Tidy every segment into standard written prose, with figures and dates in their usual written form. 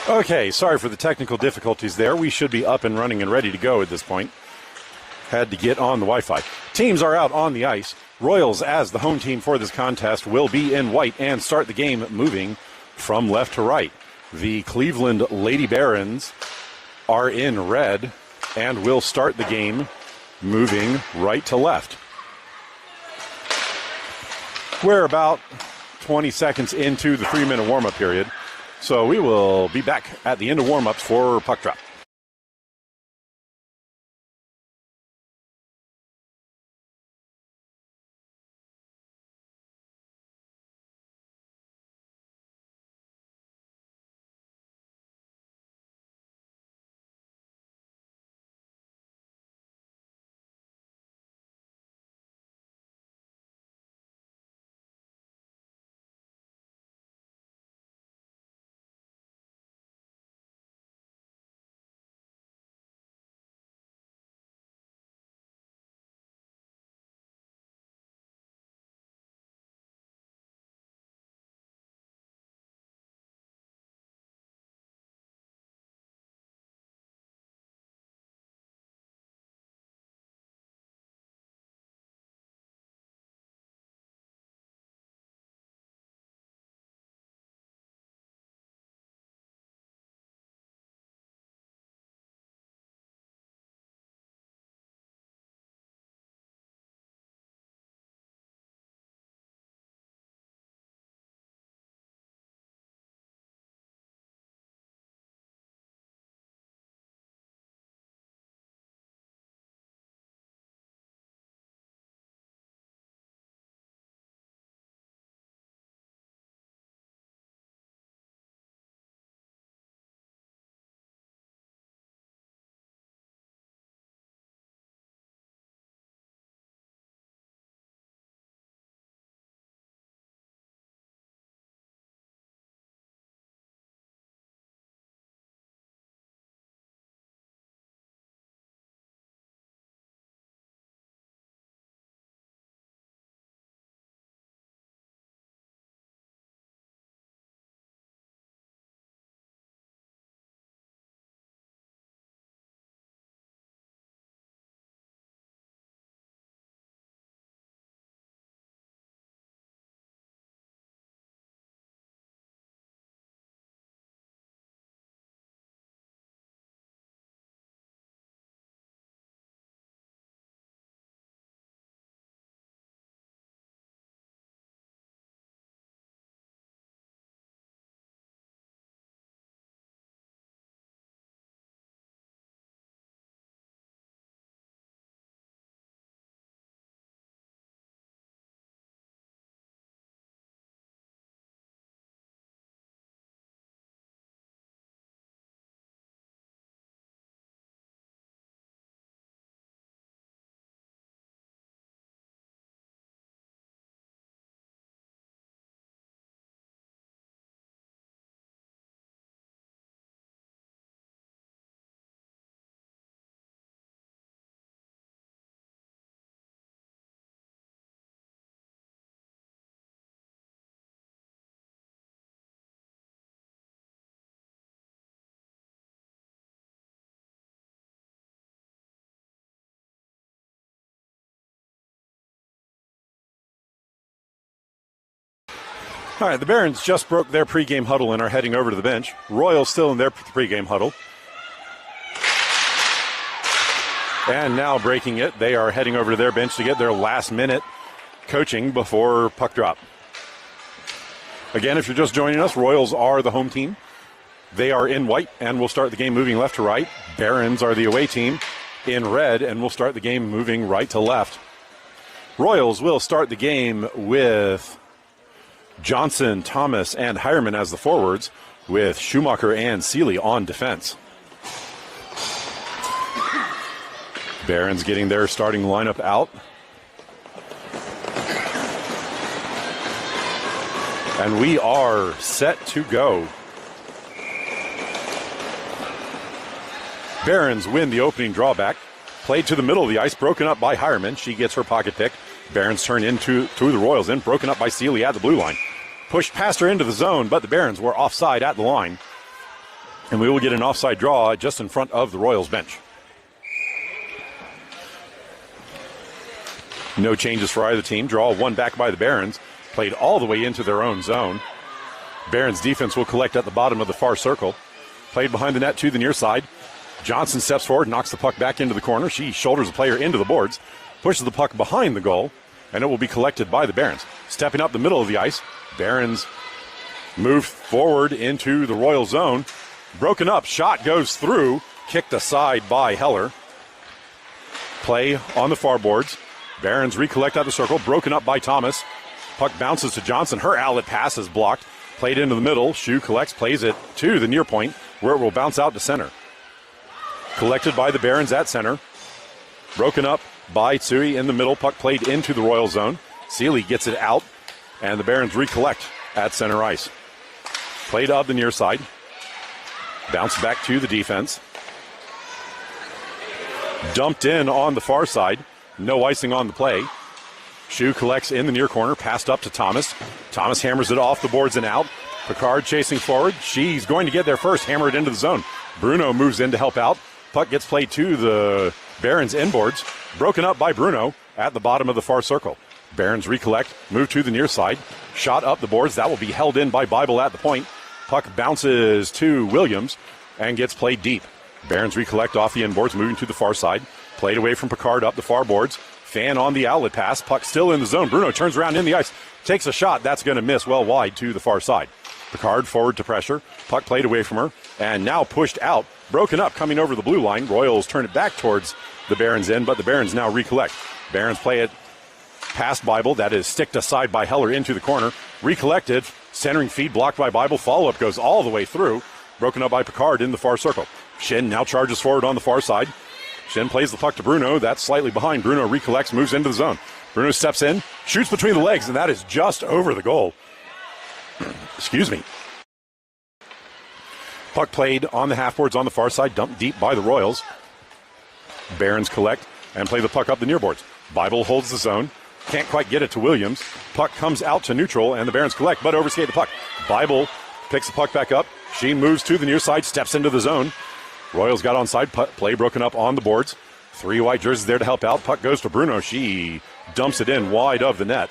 Okay, sorry for the technical difficulties there. We should be up and running and ready to go at this point. Had to get on the Wi-Fi. Teams are out on the ice. Royals, as the home team for this contest, will be in white and start the game moving from left to right. The Cleveland Lady Barons are in red and will start the game moving right to left. We're about 20 seconds into the 3-minute warm-up period. So we will be back at the end of warm-ups for puck drop. All right, the Barons just broke their pregame huddle and are heading over to the bench. Royals still in their pregame huddle. And now breaking it, they are heading over to their bench to get their last-minute coaching before puck drop. Again, if you're just joining us, Royals are the home team. They are in white and will start the game moving left to right. Barons are the away team in red and will start the game moving right to left. Royals will start the game with Johnson, Thomas, and Hireman as the forwards, with Schumacher and Seeley on defense. Barons getting their starting lineup out. And we are set to go. Barons win the opening drawback. Played to the middle of the ice, broken up by Hireman. She gets her pocket pick. Barons turn into through the Royals in, broken up by Seeley at the blue line. Pushed past her into the zone, but the Barons were offside at the line. And we will get an offside draw just in front of the Royals bench. No changes for either team. Draw one back by the Barons. Played all the way into their own zone. Barons defense will collect at the bottom of the far circle. Played behind the net to the near side. Johnson steps forward, knocks the puck back into the corner. She shoulders the player into the boards, pushes the puck behind the goal, and it will be collected by the Barons. Stepping up the middle of the ice, Barons move forward into the Royal zone. Broken up, shot goes through, kicked aside by Heller. Play on the far boards. Barons recollect out the circle, broken up by Thomas. Puck bounces to Johnson. Her outlet pass is blocked. Played into the middle. Shu collects, plays it to the near point, where it will bounce out to center. Collected by the Barons at center. Broken up by Tsui in the middle. Puck played into the Royal zone. Seeley gets it out, and the Barons recollect at center ice. Played up the near side. Bounce back to the defense. Dumped in on the far side. No icing on the play. Shu collects in the near corner, passed up to Thomas. Thomas hammers it off the boards and out. Picard chasing forward. She's going to get there first, hammer it into the zone. Bruno moves in to help out. Puck gets played to the Barons inboards. Broken up by Bruno at the bottom of the far circle. Barons recollect, move to the near side. Shot up the boards. That will be held in by Bible at the point. Puck bounces to Williams and gets played deep. Barons recollect off the inboards, moving to the far side. Played away from Picard up the far boards. Fan on the outlet pass. Puck still in the zone. Bruno turns around in the ice. Takes a shot. That's going to miss well wide to the far side. Picard forward to pressure. Puck played away from her. And now pushed out. Broken up coming over the blue line. Royals turn it back towards the Barons end, but the Barons now recollect. Barons play it past Bible. That is sticked aside by Heller into the corner. Recollected. Centering feed blocked by Bible. Follow-up goes all the way through. Broken up by Picard in the far circle. Shin now charges forward on the far side. Shin plays the puck to Bruno. That's slightly behind. Bruno recollects, moves into the zone. Bruno steps in, shoots between the legs, and that is just over the goal. Excuse me. Puck played on the half boards on the far side, dumped deep by the Royals. Barons collect and play the puck up the near boards. Bible holds the zone. Can't quite get it to Williams. Puck comes out to neutral, and the Barons collect, but overskate the puck. Bible picks the puck back up. She moves to the near side, steps into the zone. Royals got onside. Play broken up on the boards. 3 white jerseys there to help out. Puck goes to Bruno. She dumps it in wide of the net.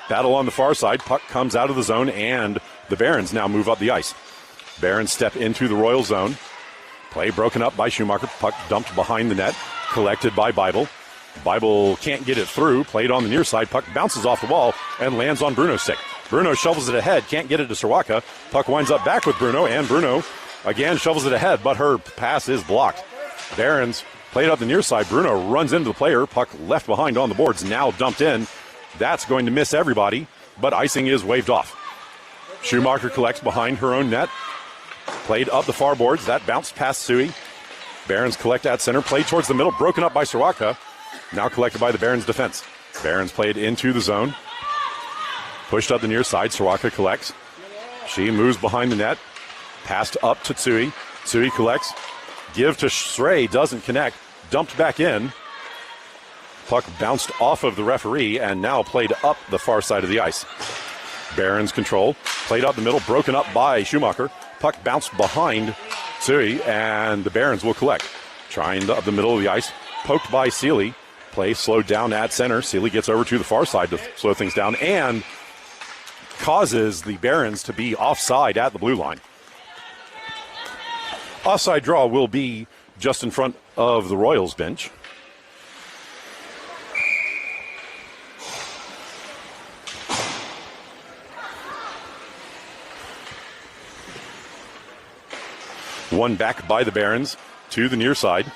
Battle on the far side. Puck comes out of the zone, and the Barons now move up the ice. Barons step into the Royal zone. Play broken up by Schumacher. Puck dumped behind the net. Collected by Bible. Bible can't get it through. Played on the near side. Puck bounces off the wall and lands on Bruno's stick. Bruno shovels it ahead. Can't get it to Sirwaka. Puck winds up back with Bruno, and Bruno again shovels it ahead, but her pass is blocked. Barons played up the near side. Bruno runs into the player. Puck left behind on the boards. Now dumped in. That's going to miss everybody, but icing is waved off. Schumacher collects behind her own net. Played up the far boards. That bounced past Sui. Barons collect at center. Played towards the middle. Broken up by Sirwaka. Now collected by the Barons defense. Barons played into the zone. Pushed up the near side. Sirwaka collects. She moves behind the net. Passed up to Tsui. Tsui collects. Give to Shrey. Doesn't connect. Dumped back in. Puck bounced off of the referee and now played up the far side of the ice. Barons control. Played up the middle. Broken up by Schumacher. Puck bounced behind Tsui, and the Barons will collect. Trying up the middle of the ice. Poked by Seeley. Play slowed down at center. Seeley gets over to the far side to slow things down and causes the Barons to be offside at the blue line. Offside draw will be just in front of the Royals bench. One back by the Barons to the near side.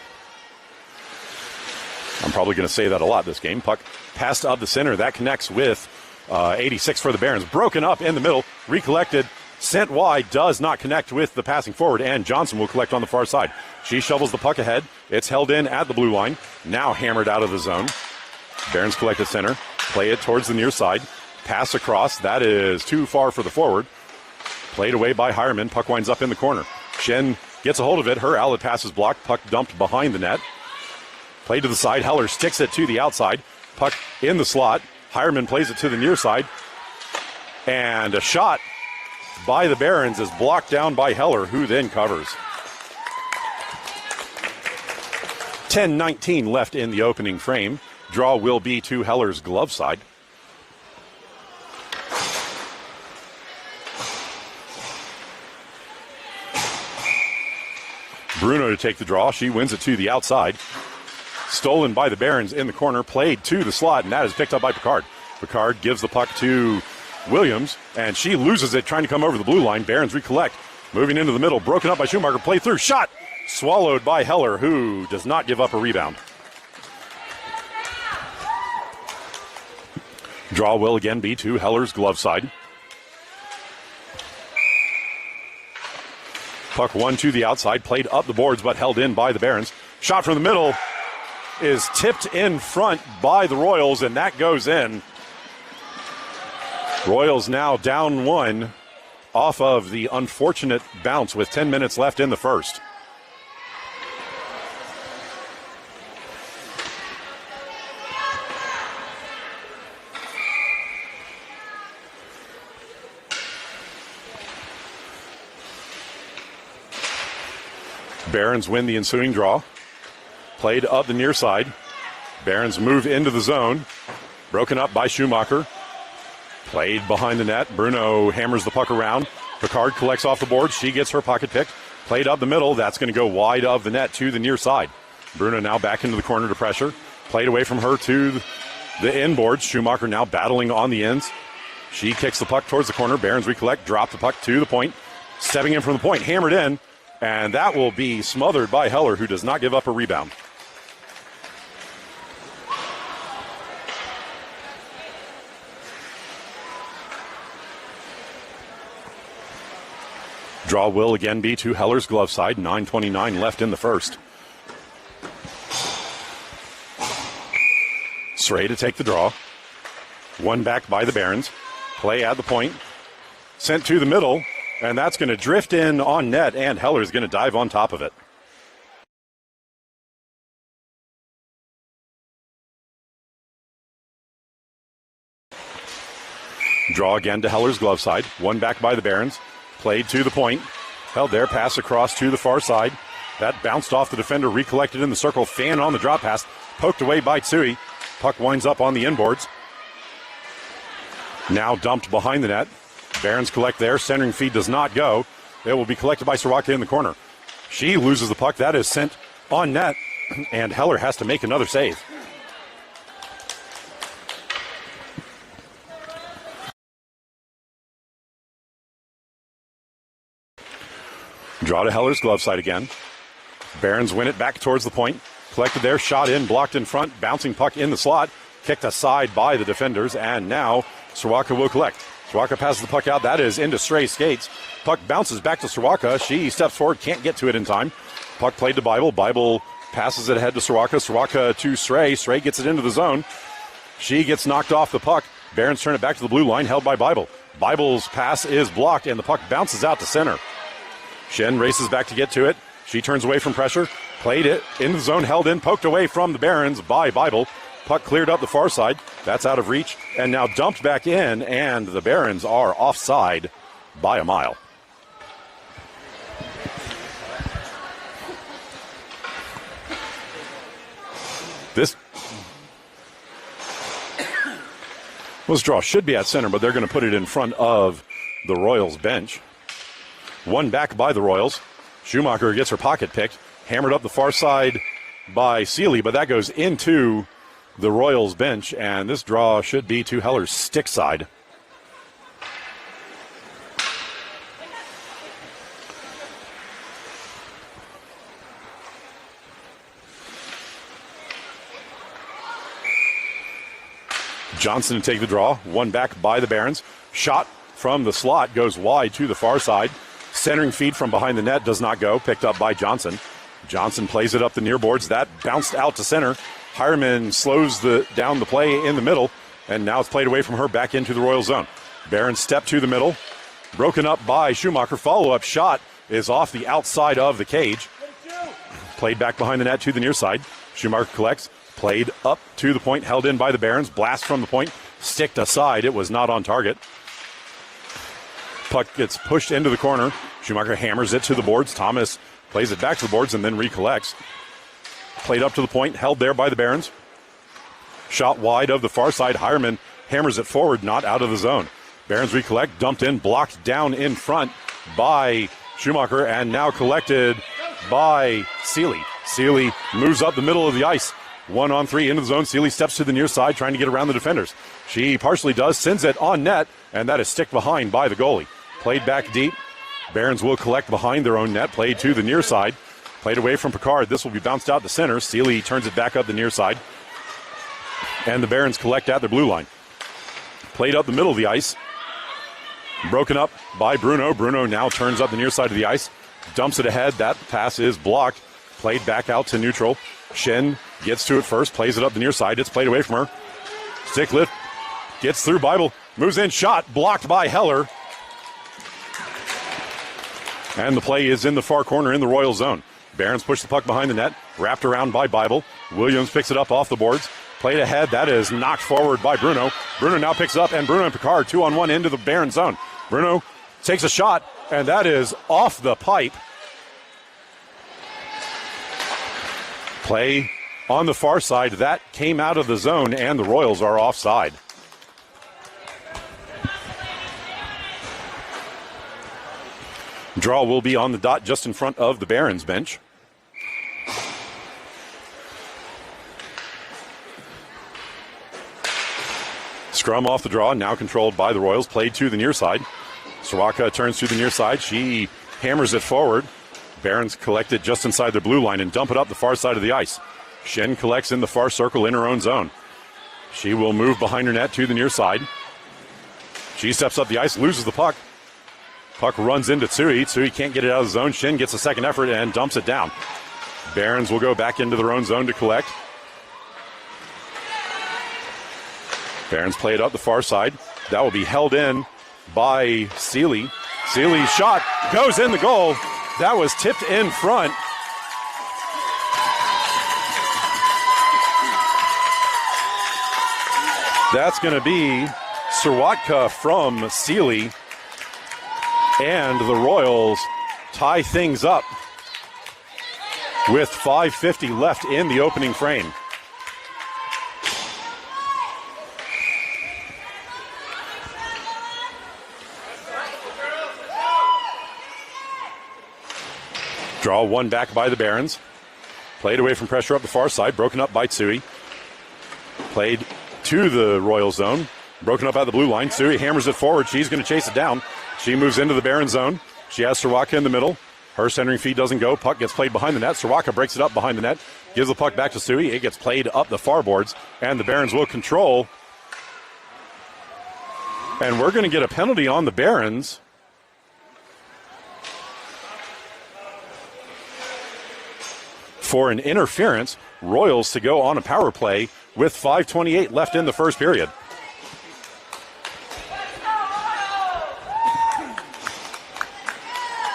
I'm probably going to say that a lot this game. Puck passed up the center. That connects with 86 for the Barons. Broken up in the middle. Recollected. Sent wide. Does not connect with the passing forward. And Johnson will collect on the far side. She shovels the puck ahead. It's held in at the blue line. Now hammered out of the zone. Barons collect at center. Play it towards the near side. Pass across. That is too far for the forward. Played away by Hireman. Puck winds up in the corner. Shen gets a hold of it. Her outlet pass is blocked. Puck dumped behind the net. Played to the side. Heller sticks it to the outside. Puck in the slot. Hireman plays it to the near side. And a shot by the Barons is blocked down by Heller, who then covers. 10:19 left in the opening frame. Draw will be to Heller's glove side. Bruno to take the draw. She wins it to the outside. Stolen by the Barons in the corner. Played to the slot, and that is picked up by Picard. Picard gives the puck to Williams, and she loses it trying to come over the blue line. Barons recollect. Moving into the middle. Broken up by Schumacher. Play through. Shot. Swallowed by Heller, who does not give up a rebound. Draw will again be to Heller's glove side. Puck one to the outside, played up the boards but held in by the Barons. Shot from the middle is tipped in front by the Royals, and that goes in. Royals now down one off of the unfortunate bounce with 10 minutes left in the first. Barons win the ensuing draw. Played up the near side. Barons move into the zone. Broken up by Schumacher. Played behind the net. Bruno hammers the puck around. Picard collects off the board. She gets her pocket picked. Played up the middle. That's going to go wide of the net to the near side. Bruno now back into the corner to pressure. Played away from her to the inboards. Schumacher now battling on the ends. She kicks the puck towards the corner. Barons recollect. Drop the puck to the point. Stepping in from the point. Hammered in. And that will be smothered by Heller, who does not give up a rebound. Draw will again be to Heller's glove side. 9:29 left in the first. Sray to take the draw. One back by the Barons. Play at the point. Sent to the middle. And that's going to drift in on net, and Heller is going to dive on top of it. Draw again to Heller's glove side. One back by the Barons. Played to the point. Held there. Pass across to the far side. That bounced off the defender. Recollected in the circle. Fan on the drop pass. Poked away by Tsui. Puck winds up on the inboards. Now dumped behind the net. Barons collect there. Centering feed does not go. It will be collected by Soroka in the corner. She loses the puck. That is sent on net, and Heller has to make another save. Draw to Heller's glove side again. Barons win it back towards the point. Collected there. Shot in. Blocked in front. Bouncing puck in the slot. Kicked aside by the defenders, and now Soroka will collect. Soroka passes the puck out. That is into Stray skates. Puck bounces back to Soroka. She steps forward, can't get to it in time. Puck played to Bible. Bible passes it ahead to Soroka. Soroka to Stray. Stray gets it into the zone. She gets knocked off the puck. Barons turn it back to the blue line, held by Bible. Bible's pass is blocked, and the puck bounces out to center. Shen races back to get to it. She turns away from pressure. Played it in the zone, held in, poked away from the Barons by Bible. Puck cleared up the far side. That's out of reach. And now dumped back in, and the Barons are offside by a mile. This draw should be at center, but they're going to put it in front of the Royals bench. One back by the Royals. Schumacher gets her pocket picked. Hammered up the far side by Seeley, but that goes into the Royals bench, and this draw should be to Heller's stick side. Johnson to take the draw. One back by the Barons. Shot from the slot goes wide to the far side. Centering feed from behind the net does not go. Picked up by Johnson. Johnson plays it up the near boards. That bounced out to center. Hireman slows down the play in the middle, and now it's played away from her back into the Royal zone. Barons step to the middle. Broken up by Schumacher. Follow-up shot is off the outside of the cage. Played back behind the net to the near side. Schumacher collects. Played up to the point, held in by the Barons. Blast from the point, sticked aside. It was not on target. Puck gets pushed into the corner. Schumacher hammers it to the boards. Thomas plays it back to the boards and then recollects. Played up to the point, held there by the Barons. Shot wide of the far side. Hireman hammers it forward, not out of the zone. Barons recollect, dumped in, blocked down in front by Schumacher, and now collected by Seeley. Seeley moves up the middle of the ice. 1-on-3 into the zone. Seeley steps to the near side, trying to get around the defenders. She partially does, sends it on net, and that is stick behind by the goalie. Played back deep. Barons will collect behind their own net. Played to the near side. Played away from Picard. This will be bounced out to center. Seeley turns it back up the near side. And the Barons collect at their blue line. Played up the middle of the ice. Broken up by Bruno. Bruno now turns up the near side of the ice. Dumps it ahead. That pass is blocked. Played back out to neutral. Shen gets to it first. Plays it up the near side. It's played away from her. Stick lift. Gets through Bible. Moves in. Shot. Blocked by Heller. And the play is in the far corner in the Royal zone. Barons push the puck behind the net. Wrapped around by Bible. Williams picks it up off the boards. Played ahead. That is knocked forward by Bruno. Bruno now picks it up, and Bruno and Picard 2-on-1 into the Baron zone. Bruno takes a shot, and that is off the pipe. Play on the far side. That came out of the zone, and the Royals are offside. Draw will be on the dot just in front of the Barons bench. Scrum off the draw, now controlled by the Royals. Played to the near side. Soroka turns to the near side. She hammers it forward. Barons collect it just inside the blue line and dump it up the far side of the ice. Shen collects in the far circle in her own zone. She will move behind her net to the near side. She steps up the ice, loses the puck. Puck runs into Tsui. Tsui can't get it out of the zone. Shen gets a second effort and dumps it down. Barons will go back into their own zone to collect. Barons play it up the far side. That will be held in by Seeley. Seeley's shot goes in the goal. That was tipped in front. That's going to be Sirwatka from Seeley. And the Royals tie things up with 5:50 left in the opening frame. Draw one back by the Barons. Played away from pressure up the far side. Broken up by Tsui. Played to the Royal zone. Broken up at the blue line. Tsui hammers it forward. She's going to chase it down. She moves into the Baron zone. She has Sirwaka in the middle. Her centering feed doesn't go. Puck gets played behind the net. Sirwaka breaks it up behind the net. Gives the puck back to Tsui. It gets played up the far boards. And the Barons will control. And we're going to get a penalty on the Barons. For an interference. Royals to go on a power play with 5:28 left in the first period.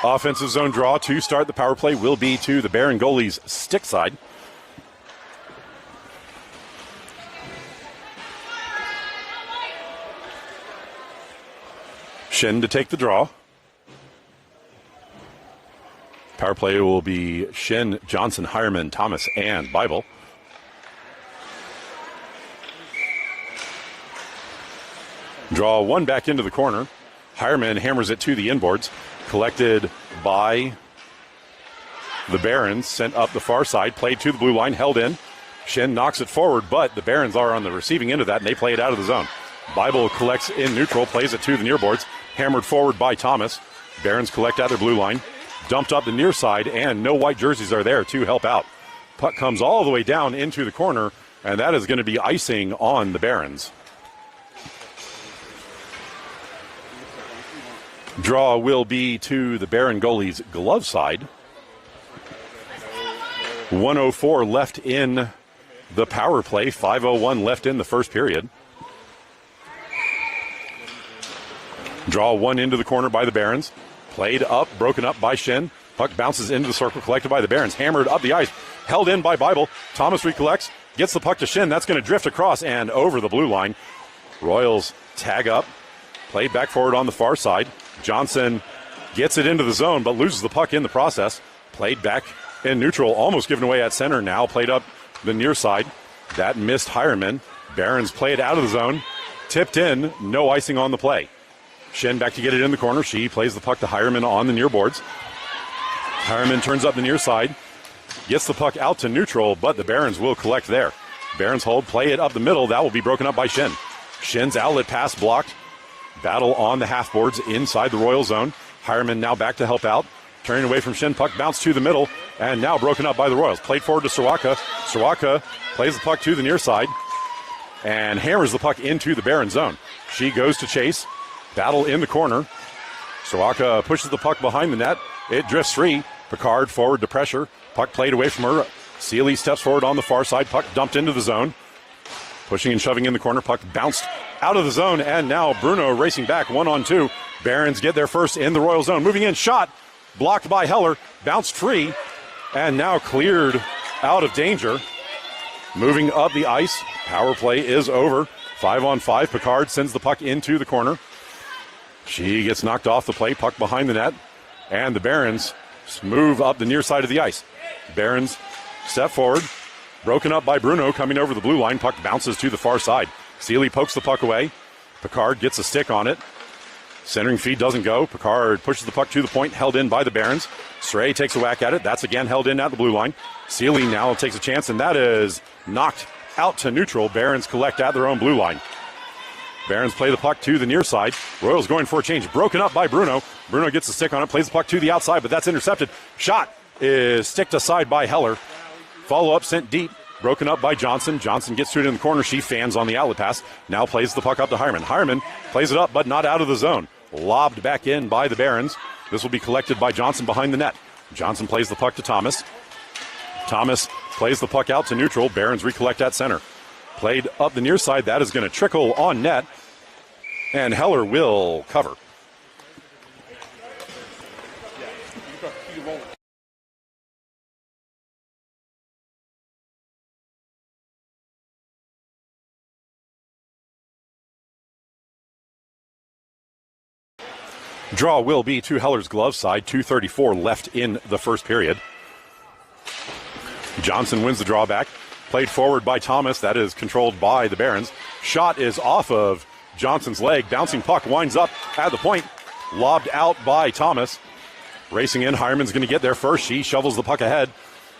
Offensive zone draw to start the power play will be to the Baron goalie's stick side. Shen to take the draw. Power play will be Shen, Johnson, Hireman, Thomas, and Bible. Draw one back into the corner. Hireman hammers it to the inboards. Collected by the Barons. Sent up the far side. Played to the blue line. Held in. Shen knocks it forward, but the Barons are on the receiving end of that, and they play it out of the zone. Bible collects in neutral. Plays it to the near boards. Hammered forward by Thomas. Barons collect at their blue line. Dumped up the near side, and no white jerseys are there to help out. Puck comes all the way down into the corner, and that is going to be icing on the Barons. Draw will be to the Baron goalie's glove side. 1:04 left in the power play. 5:01 left in the first period. Draw one into the corner by the Barons. Played up, broken up by Shen. Puck bounces into the circle, collected by the Barons. Hammered up the ice, held in by Bible. Thomas recollects, gets the puck to Shen. That's going to drift across and over the blue line. Royals tag up. Played back forward on the far side. Johnson gets it into the zone, but loses the puck in the process. Played back in neutral, almost given away at center. Now played up the near side. That missed Hireman. Barons play it out of the zone. Tipped in, no icing on the play. Shin back to get it in the corner. She plays the puck to Hireman on the near boards. Hireman turns up the near side. Gets the puck out to neutral, but the Barons will collect there. Barons hold, play it up the middle. That will be broken up by Shin. Shin's outlet pass blocked. Battle on the half boards inside the Royal zone. Hireman now back to help out. Turning away from Shin, puck bounced to the middle, and now broken up by the Royals. Played forward to Sawaka. Sawaka plays the puck to the near side and hammers the puck into the Baron zone. She goes to chase. Battle in the corner. Sawaka pushes the puck behind the net. It drifts free. Picard forward to pressure. Puck played away from her. Seeley steps forward on the far side. Puck dumped into the zone. Pushing and shoving in the corner. Puck bounced out of the zone, and now Bruno racing back 1-on-2. Barons get there first in the Royal zone. Moving in, shot. Blocked by Heller. Bounced free, and now cleared out of danger. Moving up the ice. Power play is over. 5-on-5. Picard sends the puck into the corner. She gets knocked off the play. Puck behind the net. And the Barons move up the near side of the ice. Barons step forward. Broken up by Bruno coming over the blue line. Puck bounces to the far side. Seeley pokes the puck away. Picard gets a stick on it. Centering feed doesn't go. Picard pushes the puck to the point, held in by the Barons. Stray takes a whack at it. That's again held in at the blue line. Seeley now takes a chance, and that is knocked out to neutral. Barons collect at their own blue line. Barons play the puck to the near side. Royals going for a change. Broken up by Bruno. Bruno gets a stick on it, plays the puck to the outside, but that's intercepted. Shot is sticked aside by Heller. Follow-up sent deep. Broken up by Johnson. Johnson gets to it in the corner. She fans on the outlet pass. Now plays the puck up to Hireman. Hireman plays it up, but not out of the zone. Lobbed back in by the Barons. This will be collected by Johnson behind the net. Johnson plays the puck to Thomas. Thomas plays the puck out to neutral. Barons recollect at center. Played up the near side. That is going to trickle on net. And Heller will cover. Draw will be to Heller's glove side. 2:34 left in the first period. Johnson wins the drawback. Played forward by Thomas. That is controlled by the Barons. Shot is off of Johnson's leg. Bouncing puck winds up at the point. Lobbed out by Thomas. Racing in, Hireman's going to get there first. She shovels the puck ahead.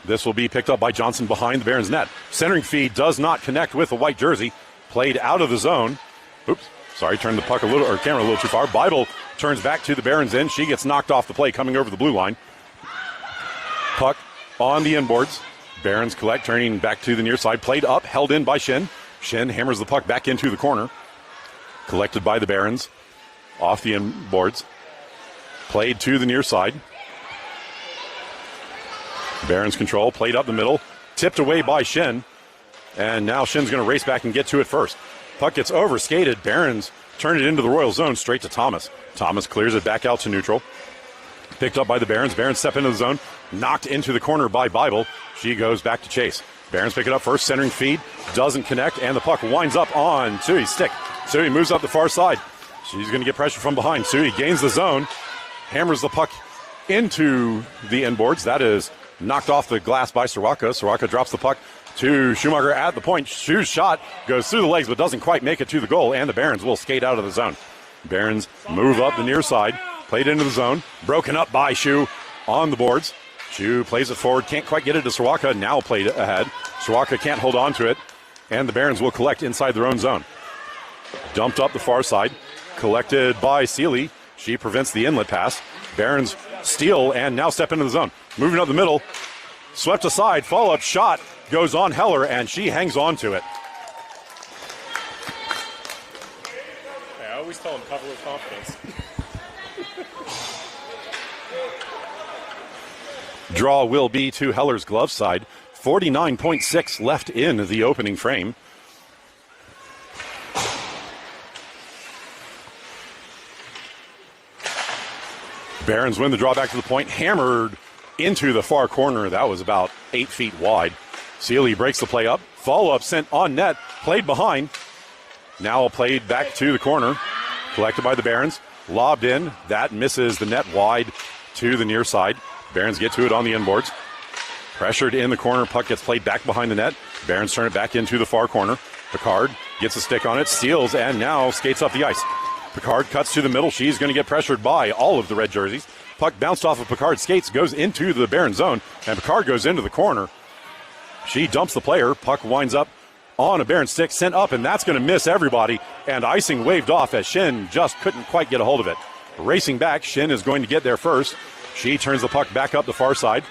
This will be picked up by Johnson behind the Barons net. Centering feed does not connect with the white jersey. Played out of the zone. Oops. Sorry, turned the puck camera a little too far. Bible turns back to the Barons end. She gets knocked off the play coming over the blue line. Puck on the inboards. Barons collect, turning back to the near side. Played up, held in by Shin. Shin hammers the puck back into the corner. Collected by the Barons. Off the inboards. Played to the near side. Barons control, played up the middle. Tipped away by Shin. And now Shin's going to race back and get to it first. Puck gets over, skated. Barons turn it into the Royal zone, straight to Thomas. Thomas clears it back out to neutral. Picked up by the Barons. Barons step into the zone. Knocked into the corner by Bible. She goes back to chase. Barons pick it up first. Centering feed. Doesn't connect. And the puck winds up on Sui's stick. Sui moves up the far side. She's going to get pressure from behind. Sui gains the zone. Hammers the puck into the inboards. That is knocked off the glass by Sawaka. Sawaka drops the puck to Schumacher at the point. Shu's shot goes through the legs but doesn't quite make it to the goal, and the Barons will skate out of the zone. Barons move up the near side, played into the zone, broken up by Shu on the boards. Shu plays it forward, can't quite get it to Sawaka, now played ahead. Sawaka can't hold on to it, and the Barons will collect inside their own zone. Dumped up the far side, collected by Seeley. She prevents the inlet pass. Barons steal and now step into the zone. Moving up the middle, swept aside, follow-up shot goes on Heller, and she hangs on to it. I always tell him cover with confidence. Draw will be to Heller's glove side. 49.6 left in the opening frame. Barons win the draw back to the point. Hammered into the far corner. That was about 8 feet wide. Seeley breaks the play up. Follow-up sent on net. Played behind. Now played back to the corner. Collected by the Barons. Lobbed in. That misses the net wide to the near side. Barons get to it on the inboards. Pressured in the corner. Puck gets played back behind the net. Barons turn it back into the far corner. Picard gets a stick on it, steals, and now skates up the ice. Picard cuts to the middle. She's going to get pressured by all of the red jerseys. Puck bounced off of Picard's skates, goes into the Baron zone, and Picard goes into the corner. She dumps the player. Puck winds up on a Baron stick, sent up, and that's going to miss everybody. And icing waved off as Shin just couldn't quite get a hold of it. Racing back, Shin is going to get there first. She turns the puck back up the far side.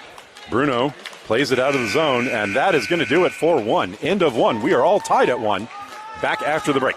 Bruno plays it out of the zone, and that is going to do it for one. End of one. We are all tied at one. Back after the break.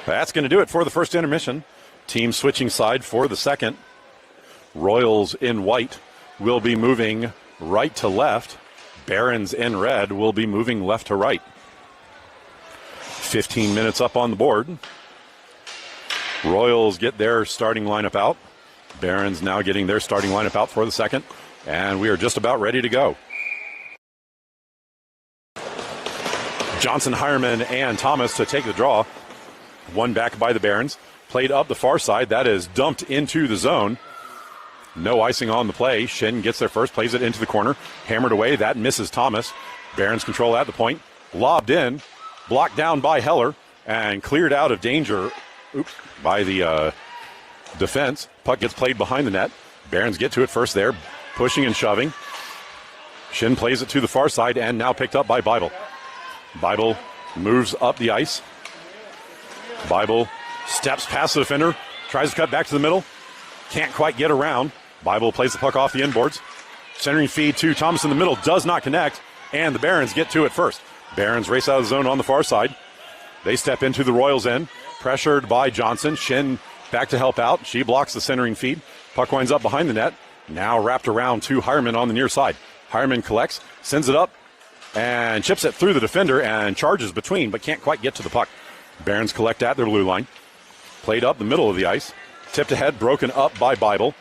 That's going to do it for the first intermission. Team switching side for the second. Royals in white will be moving right to left. Barons in red will be moving left to right. 15 minutes up on the board. Royals get their starting lineup out. Barons now getting their starting lineup out for the second. And we are just about ready to go. Johnson, Hireman, and Thomas to take the draw. One back by the Barons. Played up the far side. That is dumped into the zone. No icing on the play. Shin gets there first. Plays it into the corner. Hammered away. That misses Thomas. Barons control at the point. Lobbed in. Blocked down by Heller. And cleared out of danger by the defense. Puck gets played behind the net. Barons get to it first there. Pushing and shoving. Shin plays it to the far side and now picked up by Bible. Bible moves up the ice. Bible steps past the defender, tries to cut back to the middle, can't quite get around. Bible plays the puck off the inboards. Centering feed to Thomas in the middle, does not connect, and the Barons get to it first. Barons race out of the zone on the far side. They step into the Royals' end, pressured by Johnson. Shin back to help out. She blocks the centering feed. Puck winds up behind the net. Now wrapped around to Hireman on the near side. Hireman collects, sends it up, and chips it through the defender and charges between, but can't quite get to the puck. Barons collect at their blue line. Played up the middle of the ice. Tipped ahead, broken up by Bible.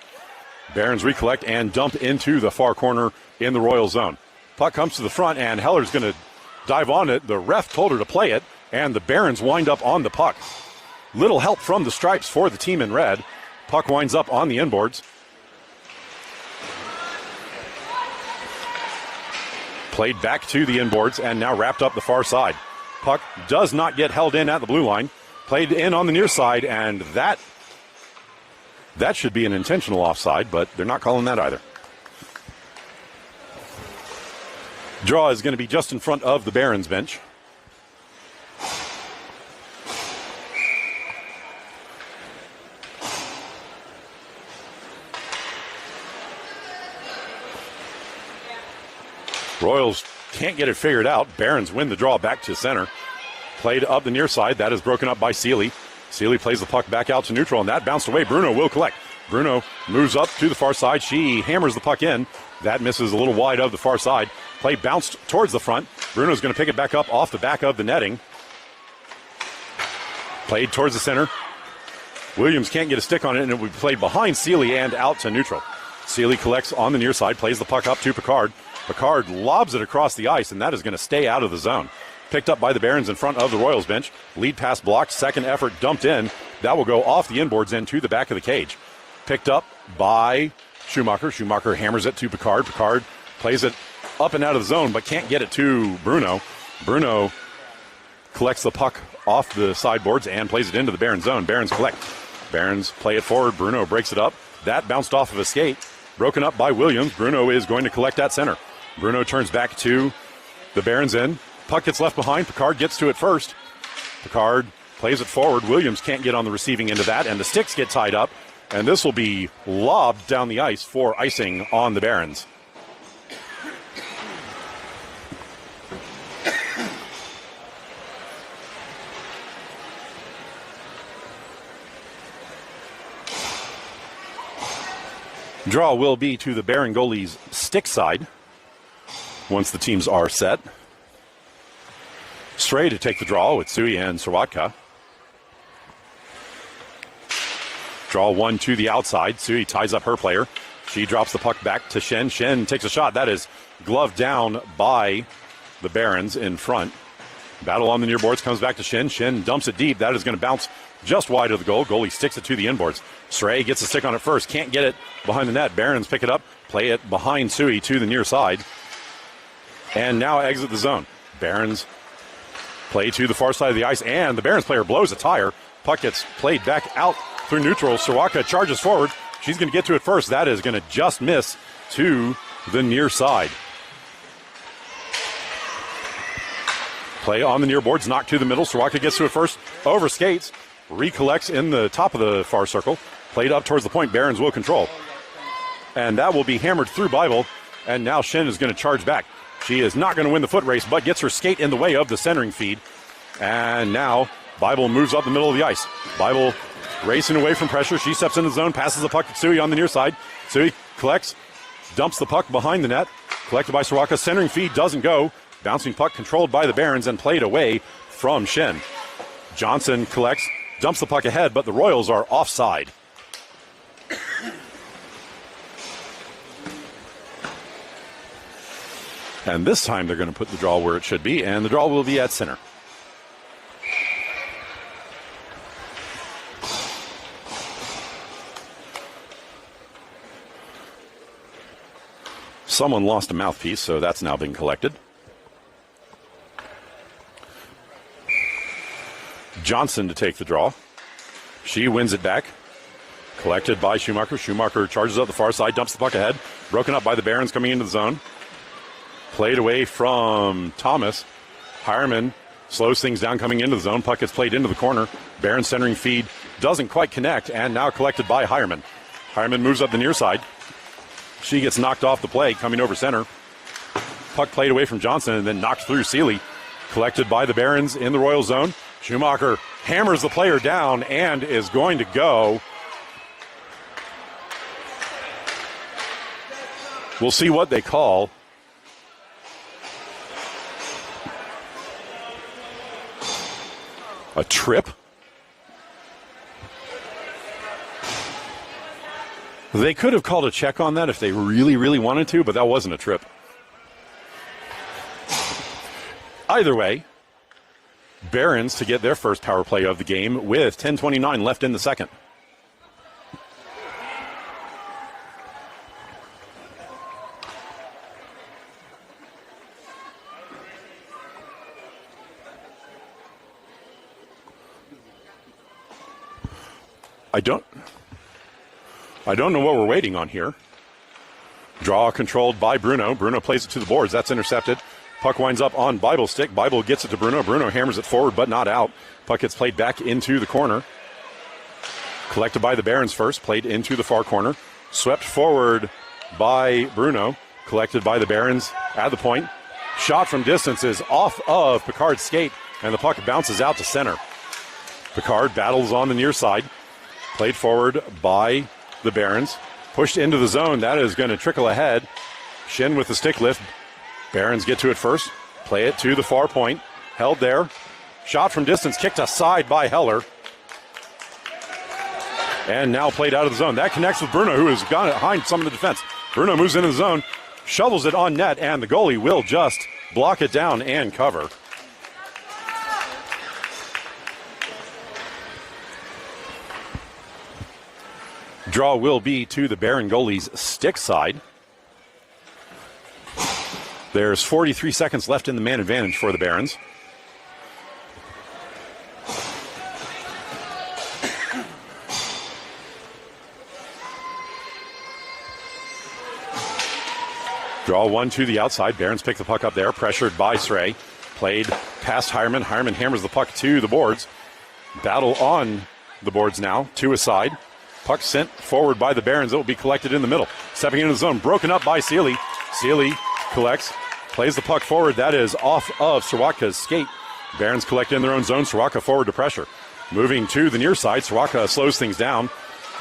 Barons recollect and dump into the far corner in the Royal zone. Puck comes to the front, and Heller's going to dive on it. The ref told her to play it, and the Barons wind up on the puck. Little help from the stripes for the team in red. Puck winds up on the inboards. Played back to the inboards and now wrapped up the far side. Puck does not get held in at the blue line. Played in on the near side, and that should be an intentional offside, but they're not calling that either. Draw is going to be just in front of the Barons bench. Royals can't get it figured out. Barons win the draw back to center. Played up the near side. That is broken up by Seeley. Seeley plays the puck back out to neutral, and that bounced away. Bruno will collect. Bruno moves up to the far side. She hammers the puck in. That misses a little wide of the far side. Play bounced towards the front. Bruno's going to pick it back up off the back of the netting. Played towards the center. Williams can't get a stick on it, and it will be played behind Seeley and out to neutral. Seeley collects on the near side, plays the puck up to Picard. Picard lobs it across the ice, and that is going to stay out of the zone. Picked up by the Barons in front of the Royals bench. Lead pass blocked, second effort dumped in. That will go off the inboards into the back of the cage. Picked up by Schumacher. Schumacher hammers it to Picard. Picard plays it up and out of the zone, but can't get it to Bruno. Bruno collects the puck off the sideboards and plays it into the Barons zone. Barons collect. Barons play it forward. Bruno breaks it up. That bounced off of a skate. Broken up by Williams. Bruno is going to collect at center. Bruno turns back to the Barons end. Puck gets left behind. Picard gets to it first. Picard plays it forward. Williams can't get on the receiving end of that, and the sticks get tied up. And this will be lobbed down the ice for icing on the Barons. Draw will be to the Baron goalie's stick side once the teams are set. Stray to take the draw with Sui and Sorotka. Draw one to the outside. Sui ties up her player. She drops the puck back to Shen. Shen takes a shot. That is gloved down by the Barons in front. Battle on the near boards, comes back to Shen. Shen dumps it deep. That is going to bounce just wide of the goal. Goalie sticks it to the inboards. Stray gets a stick on it first. Can't get it behind the net. Barons pick it up. Play it behind Sui to the near side. And now exit the zone. Barons play to the far side of the ice. And the Barons player blows a tire. Puck gets played back out through neutral. Sorotka charges forward. She's going to get to it first. That is going to just miss to the near side. Play on the near boards, knocked to the middle. Sorotka gets to it first, over skates, recollects in the top of the far circle. Played up towards the point. Barons will control. And that will be hammered through Bible. And now Shen is going to charge back. She is not going to win the foot race, but gets her skate in the way of the centering feed. And now Bible moves up the middle of the ice. Bible racing away from pressure. She steps into the zone, passes the puck to Sui on the near side. Sui collects, dumps the puck behind the net. Collected by Sorotka. Centering feed doesn't go. Bouncing puck controlled by the Barons and played away from Shen. Johnson collects, dumps the puck ahead, but the Royals are offside. And this time they're going to put the draw where it should be, and the draw will be at center. Someone lost a mouthpiece, so that's now been collected. Johnson to take the draw. She wins it back. Collected by Schumacher. Schumacher charges up the far side, dumps the puck ahead. Broken up by the Barons coming into the zone. Played away from Thomas. Hireman slows things down coming into the zone. Puck gets played into the corner. Barons centering feed doesn't quite connect, and now collected by Hireman. Hireman moves up the near side. She gets knocked off the play coming over center. Puck played away from Johnson and then knocked through Seeley. Collected by the Barons in the Royal zone. Schumacher hammers the player down and is going to go. We'll see what they call. A trip? They could have called a check on that if they really, really wanted to, but that wasn't a trip. Either way, Barons to get their first power play of the game with 10:29 left in the second. I don't know what we're waiting on here. Draw controlled by Bruno. Bruno plays it to the boards. That's intercepted. Puck winds up on Bible's stick. Bible gets it to Bruno. Bruno hammers it forward, but not out. Puck gets played back into the corner. Collected by the Barons first. Played into the far corner. Swept forward by Bruno. Collected by the Barons at the point. Shot from distance is off of Picard's skate, and the puck bounces out to center. Picard battles on the near side. Played forward by the Barons. Pushed into the zone. That is going to trickle ahead. Shen with the stick lift. Barons get to it first. Play it to the far point. Held there. Shot from distance, kicked aside by Heller. And now played out of the zone. That connects with Bruno, who has gone behind some of the defense. Bruno moves into the zone, shovels it on net, and the goalie will just block it down and cover. Draw will be to the Barron goalie's stick side. There's 43 seconds left in the man advantage for the Barons. Draw one to the outside. Barons pick the puck up there, pressured by Srey. Played past Hireman. Hireman hammers the puck to the boards. Battle on the boards now, to a side. Puck sent forward by the Barons. It will be collected in the middle. Stepping into the zone, broken up by Sealy. Sealy collects, plays the puck forward. That is off of Sawaka's skate. Barons collect in their own zone. Sawaka forward to pressure. Moving to the near side. Sawaka slows things down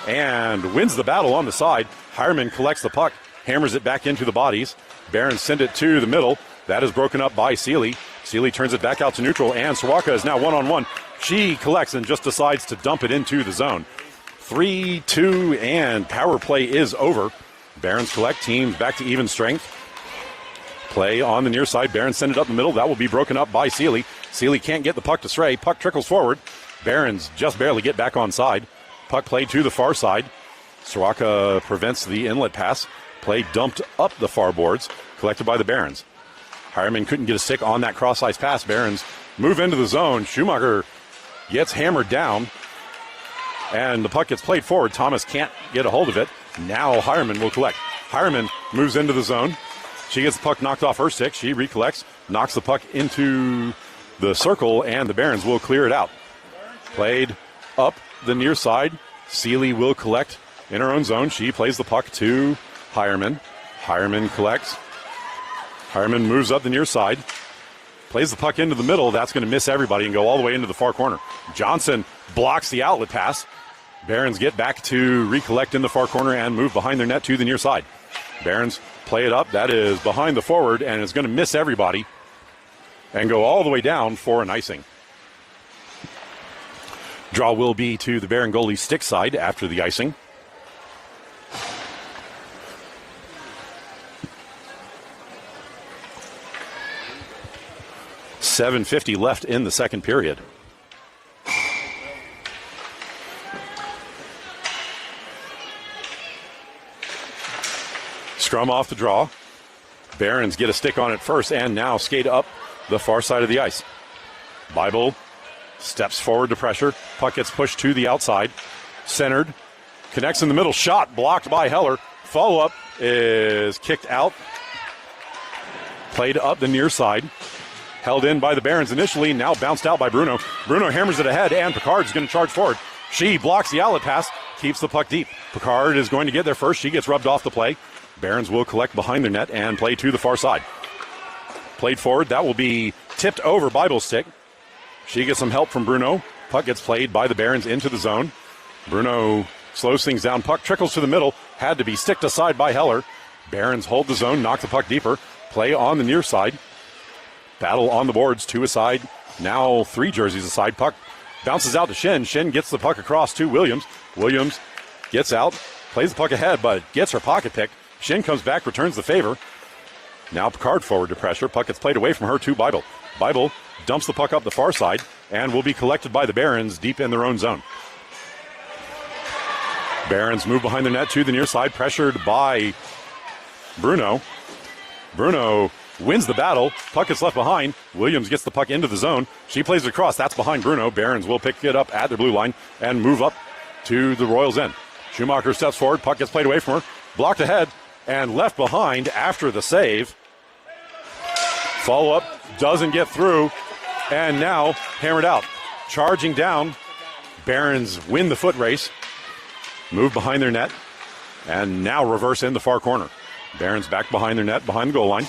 and wins the battle on the side. Hireman collects the puck, hammers it back into the bodies. Barons send it to the middle. That is broken up by Sealy. Sealy turns it back out to neutral, and Sawaka is now one-on-one. She collects and just decides to dump it into the zone. 3-2, and power play is over. Barons collect, teams back to even strength. Play on the near side. Barons send it up the middle. That will be broken up by Sealy. Sealy can't get the puck to Srey. Puck trickles forward. Barons just barely get back on side. Puck played to the far side. Sawaka prevents the inlet pass. Play dumped up the far boards, collected by the Barons. Hireman couldn't get a stick on that cross-ice pass. Barons move into the zone. Schumacher gets hammered down, and the puck gets played forward. Thomas can't get a hold of it. Now Hireman will collect. Hireman moves into the zone. She gets the puck knocked off her stick. She recollects, knocks the puck into the circle, and the Barons will clear it out. Played up the near side. Sealy will collect in her own zone. She plays the puck to Hireman. Hireman collects. Hireman moves up the near side. Plays the puck into the middle. That's going to miss everybody and go all the way into the far corner. Johnson blocks the outlet pass. Barons get back to recollect in the far corner and move behind their net to the near side. Barons play it up. That is behind the forward and is going to miss everybody and go all the way down for an icing. Draw will be to the Baron goalie stick side after the icing. .750 left in the second period. Scrum off the draw. Barons get a stick on it first and now skate up the far side of the ice. Bible steps forward to pressure. Puck gets pushed to the outside. Centered. Connects in the middle. Shot blocked by Heller. Follow-up is kicked out. Played up the near side. Held in by the Barons initially, now bounced out by Bruno. Bruno hammers it ahead, and Picard is going to charge forward. She blocks the outlet pass, keeps the puck deep. Picard is going to get there first. She gets rubbed off the play. Barons will collect behind their net and play to the far side. Played forward. That will be tipped over Bible's stick. She gets some help from Bruno. Puck gets played by the Barons into the zone. Bruno slows things down. Puck trickles to the middle. Had to be sticked aside by Heller. Barons hold the zone, knock the puck deeper. Play on the near side. Battle on the boards, two aside. Now three jerseys aside. Puck bounces out to Shin. Shin gets the puck across to Williams. Williams gets out, plays the puck ahead, but gets her pocket picked. Shin comes back, returns the favor. Now Picard forward to pressure. Puck gets played away from her to Bible. Bible dumps the puck up the far side and will be collected by the Barons deep in their own zone. Barons move behind the net to the near side, pressured by Bruno. Bruno wins the battle. Puck gets left behind. Williams gets the puck into the zone. She plays it across. That's behind Bruno. Barons will pick it up at their blue line and move up to the Royals' end. Schumacher steps forward. Puck gets played away from her. Blocked ahead and left behind after the save. Follow-up doesn't get through and now hammered out. Charging down. Barons win the foot race. Move behind their net and now reverse in the far corner. Barons back behind their net, behind the goal line.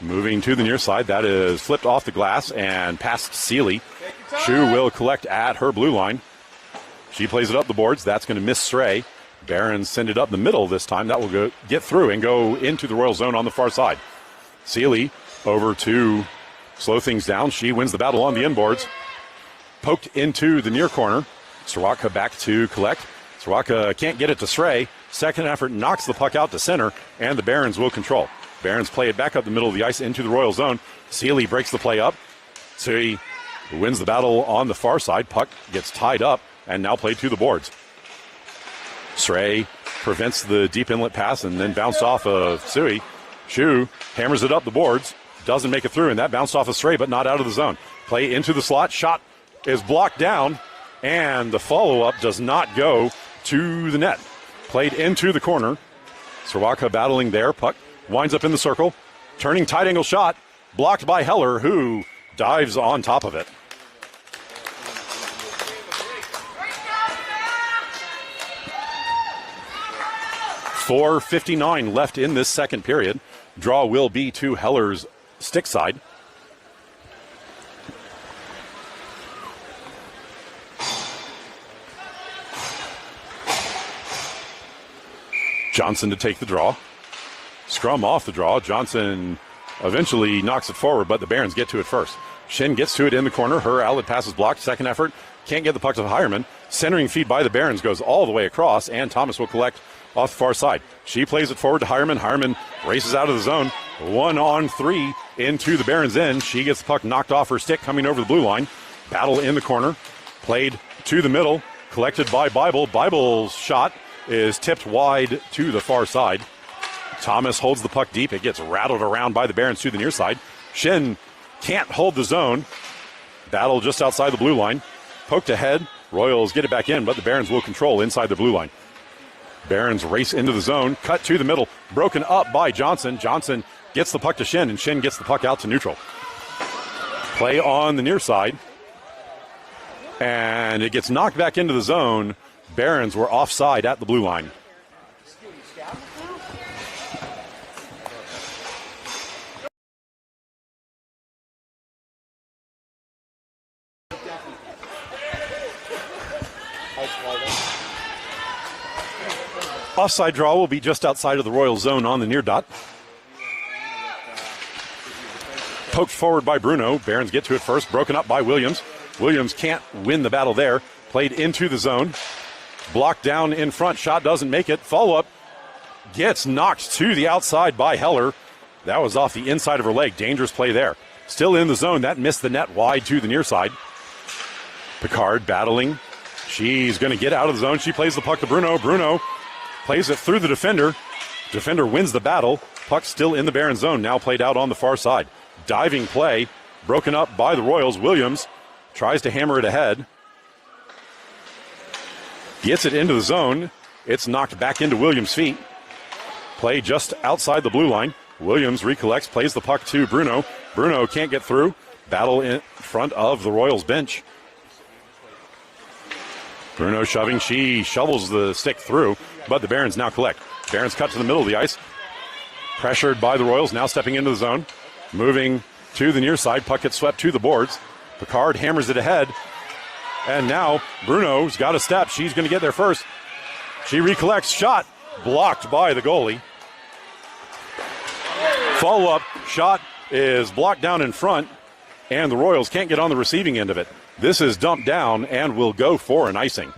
Moving to the near side. That is flipped off the glass and past Sealy. Shu will collect at her blue line. She plays it up the boards. That's going to miss Srey. Barons send it up the middle this time. That will get through and go into the Royal zone on the far side. Sealy over to slow things down. She wins the battle on the inboards. poked into the near corner. Soroka back to collect. Soroka can't get it to Srey. Second effort knocks the puck out to center, and the Barons will control. Barons play it back up the middle of the ice into the Royal zone. Seeley breaks the play up. Sui wins the battle on the far side. Puck gets tied up and now played to the boards. Srey prevents the deep inlet pass and then bounced off of Sui. Shu hammers it up the boards. Doesn't make it through, and that bounced off of Srey, but not out of the zone. Play into the slot. Shot is blocked down, and the follow-up does not go to the net. Played into the corner. Soroka battling there. Puck winds up in the circle. Turning tight angle shot. Blocked by Heller, who dives on top of it. .4:59 left in this second period. Draw will be to Heller's stick side. Johnson to take the draw. Scrum off the draw. Johnson eventually knocks it forward, but the Barons get to it first. Shin gets to it in the corner. Her outlet pass is blocked. Second effort. Can't get the puck to Hireman. Centering feed by the Barons goes all the way across, and Thomas will collect off the far side. She plays it forward to Hireman. Hireman races out of the zone. 1-on-3 into the Barons' end. She gets the puck knocked off her stick coming over the blue line. Battle in the corner. Played to the middle. Collected by Bible. Bible's shot is tipped wide to the far side. Thomas holds the puck deep. It gets rattled around by the Barons to the near side. Shin can't hold the zone. Battle just outside the blue line. Poked ahead. Royals get it back in, but the Barons will control inside the blue line. Barons race into the zone. Cut to the middle. Broken up by Johnson. Johnson gets the puck to Shin, and Shin gets the puck out to neutral. Play on the near side. And it gets knocked back into the zone. Barons were offside at the blue line. Offside draw will be just outside of the Royal zone on the near dot. Poked forward by Bruno. Barons get to it first. Broken up by Williams. Williams can't win the battle there. Played into the zone. Blocked down in front. Shot doesn't make it. Follow-up gets knocked to the outside by Heller. That was off the inside of her leg. Dangerous play there. Still in the zone. That missed the net wide to the near side. Picard battling. She's going to get out of the zone. She plays the puck to Bruno. Bruno plays it through the defender. Defender wins the battle. Puck still in the Baron zone. Now played out on the far side. Diving play. Broken up by the Royals. Williams tries to hammer it ahead. Gets it into the zone. It's knocked back into Williams' feet. Play just outside the blue line. Williams recollects, plays the puck to Bruno. Bruno can't get through. Battle in front of the Royals bench. Bruno shoving. She shovels the stick through, but the Barons now collect. Barons cut to the middle of the ice. Pressured by the Royals, now stepping into the zone. Moving to the near side. Puck gets swept to the boards. Picard hammers it ahead. And now Bruno's got a step. She's going to get there first. She recollects. Shot blocked by the goalie. Follow-up shot is blocked down in front, and the Royals can't get on the receiving end of it. This is dumped down and will go for an icing.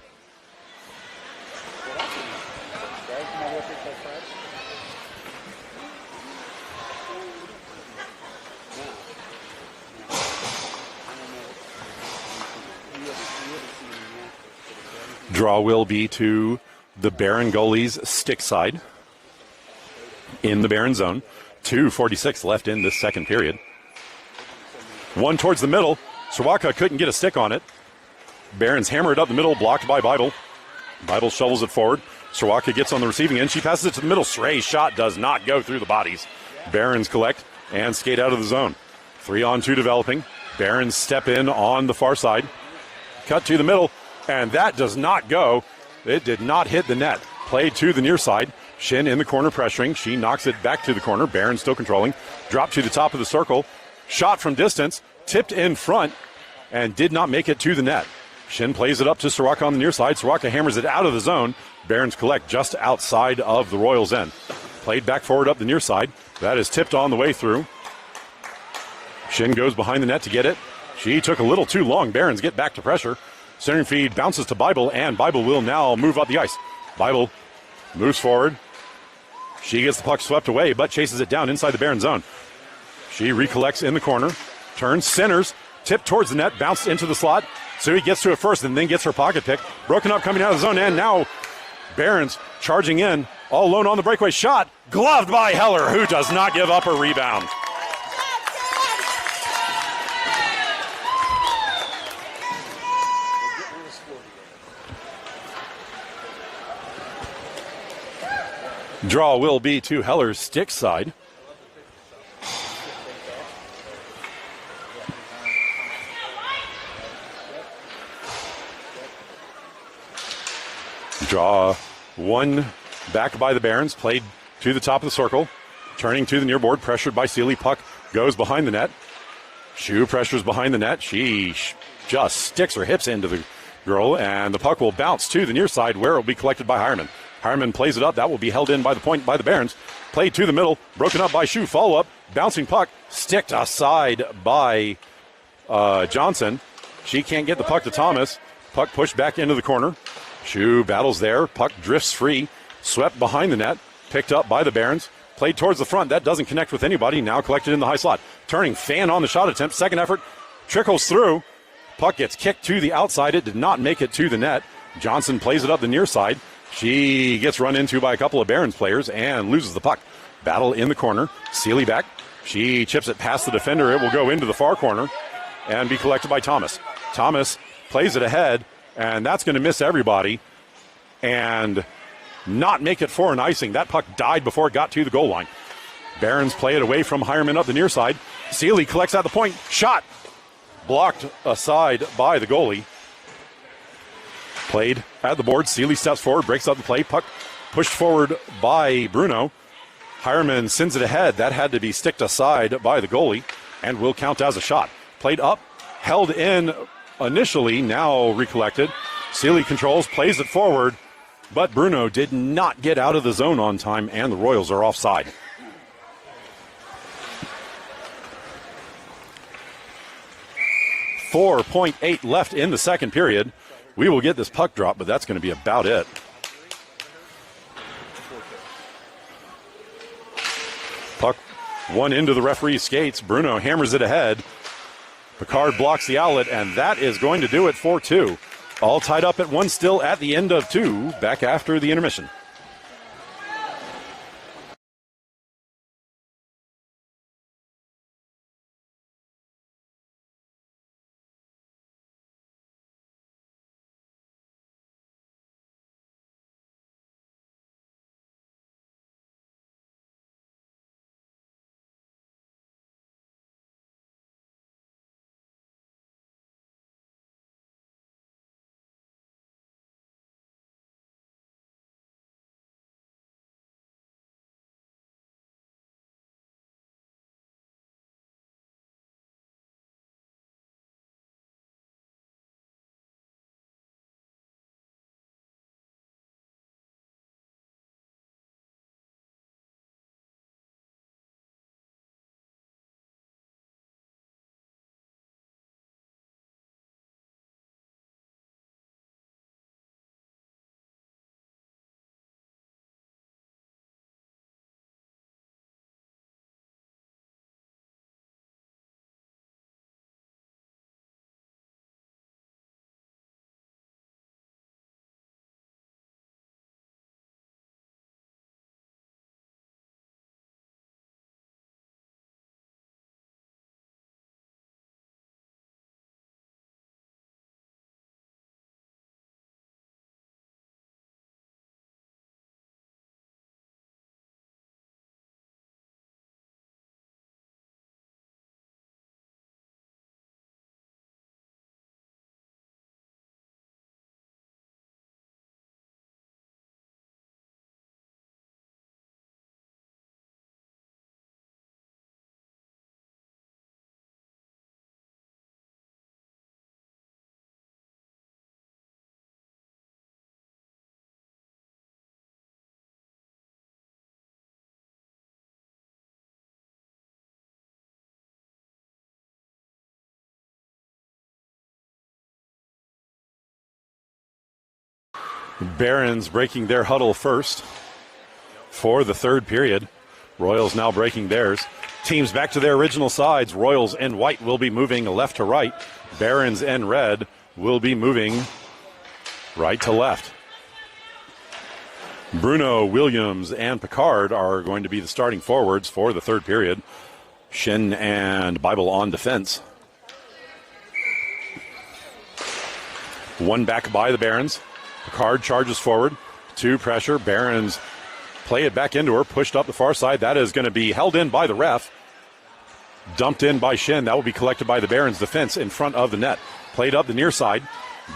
Draw will be to the Baron goalie's stick side in the Baron zone. 2:46 left in this second period. One towards the middle. Soroka couldn't get a stick on it. Barons hammer it up the middle, blocked by Bible. Bible shovels it forward. Soroka gets on the receiving end. She passes it to the middle. Srey's shot does not go through the bodies. Barons collect and skate out of the zone. 3-on-2 developing. Barons step in on the far side. Cut to the middle, and that does not go. It did not hit the net. Play to the near side. Shin in the corner pressuring. She knocks it back to the corner. Barons still controlling. Drop to the top of the circle. Shot from distance. Tipped in front and did not make it to the net. Shin plays it up to Soroka on the near side. Soroka hammers it out of the zone. Barons collect just outside of the Royals' end. Played back forward up the near side. That is tipped on the way through. Shin goes behind the net to get it. She took a little too long. Barons get back to pressure. Centering feed bounces to Bible, and Bible will now move up the ice. Bible moves forward. She gets the puck swept away, but chases it down inside the Baron zone. She recollects in the corner, turns, centers, tipped towards the net, bounced into the slot. Sui gets to it first and then gets her pocket pick. Broken up coming out of the zone, and now Barons charging in, all alone on the breakaway shot. Gloved by Heller, who does not give up a rebound. Draw will be to Heller's stick side. Draw one back by the Barons, played to the top of the circle, turning to the near board, pressured by Sealy. Puck goes behind the net. Shu pressures behind the net. She just sticks her hips into the girl, and the puck will bounce to the near side where it will be collected by Hireman. Hireman plays it up. That will be held in by the point by the Barons. Played to the middle, broken up by Shu. Follow up, bouncing puck, sticked aside by Johnson. She can't get the puck to Thomas. Puck pushed back into the corner. Shu battles there. Puck drifts free. Swept behind the net. Picked up by the Barons. Played towards the front. That doesn't connect with anybody. Now collected in the high slot. Turning, fan on the shot attempt. Second effort. Trickles through. Puck gets kicked to the outside. It did not make it to the net. Johnson plays it up the near side. She gets run into by a couple of Barons players and loses the puck. Battle in the corner. Sealy back. She chips it past the defender. It will go into the far corner and be collected by Thomas. Thomas plays it ahead, and that's going to miss everybody and not make it for an icing. That puck died before it got to the goal line. Barons play it away from Hireman up the near side. Sealy collects at the point. Shot blocked aside by the goalie. Played at the board. Sealy steps forward, breaks up the play. Puck pushed forward by Bruno. Hireman sends it ahead. That had to be sticked aside by the goalie and will count as a shot. Played up, held in initially, now recollected. Sealy controls, plays it forward, but Bruno did not get out of the zone on time, and the Royals are offside. .8 left in the second period. We will get this puck drop, but that's going to be about it. Puck one into the referee's skates. Bruno hammers it ahead. Picard blocks the outlet, and that is going to do it for two. All tied up at one still at the end of two. Back after the intermission. Barons breaking their huddle first for the third period. Royals now breaking theirs. Teams back to their original sides. Royals and white will be moving left to right. Barons and red will be moving right to left. Bruno, Williams, and Picard are going to be the starting forwards for the third period. Shin and Bible on defense. One back by the Barons. Picard charges forward. Two pressure. Barons play it back into her. Pushed up the far side. That is going to be held in by the ref. Dumped in by Shin. That will be collected by the Barons defense in front of the net. Played up the near side.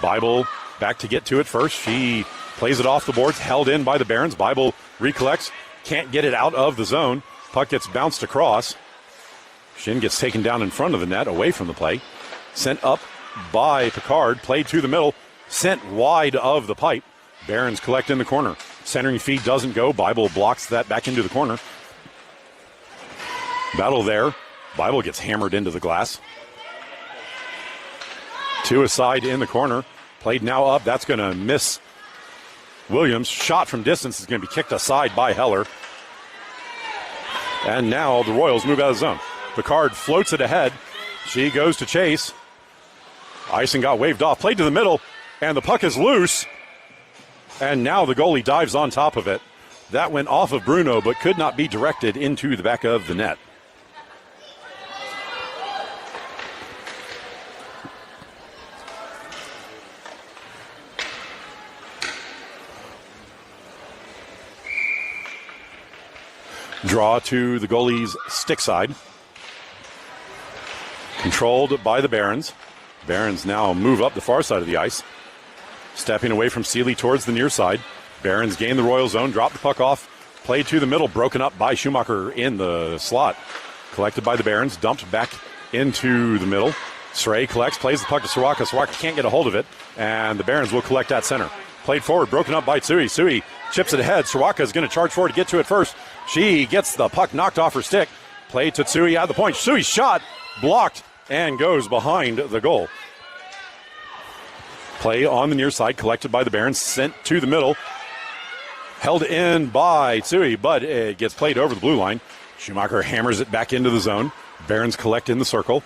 Bible back to get to it first. She plays it off the boards. Held in by the Barons. Bible recollects. Can't get it out of the zone. Puck gets bounced across. Shin gets taken down in front of the net, away from the play. Sent up by Picard. Played to the middle. Sent wide of the pipe. Barons collect in the corner. Centering feed doesn't go. Bible blocks that back into the corner. Battle there. Bible gets hammered into the glass. Two aside in the corner. Played now up. That's going to miss Williams. Shot from distance is going to be kicked aside by Heller. And now the Royals move out of the zone. Picard floats it ahead. She goes to chase. Icing got waved off. Played to the middle. And the puck is loose. And now the goalie dives on top of it. That went off of Bruno, but could not be directed into the back of the net. Draw to the goalie's stick side. Controlled by the Barons. Barons now move up the far side of the ice. Stepping away from Seeley towards the near side. Barons gain the Royal zone, drop the puck off. Played to the middle, broken up by Schumacher in the slot. Collected by the Barons, dumped back into the middle. Sray collects, plays the puck to Soraka. Soraka can't get a hold of it, and the Barons will collect at center. Played forward, broken up by Tsui. Tsui chips it ahead. Soraka is going to charge forward to get to it first. She gets the puck knocked off her stick. Played to Tsui at the point. Tsui's shot blocked and goes behind the goal. Play on the near side, collected by the Barons, sent to the middle. Held in by Tsui, but it gets played over the blue line. Schumacher hammers it back into the zone. Barons collect in the circle.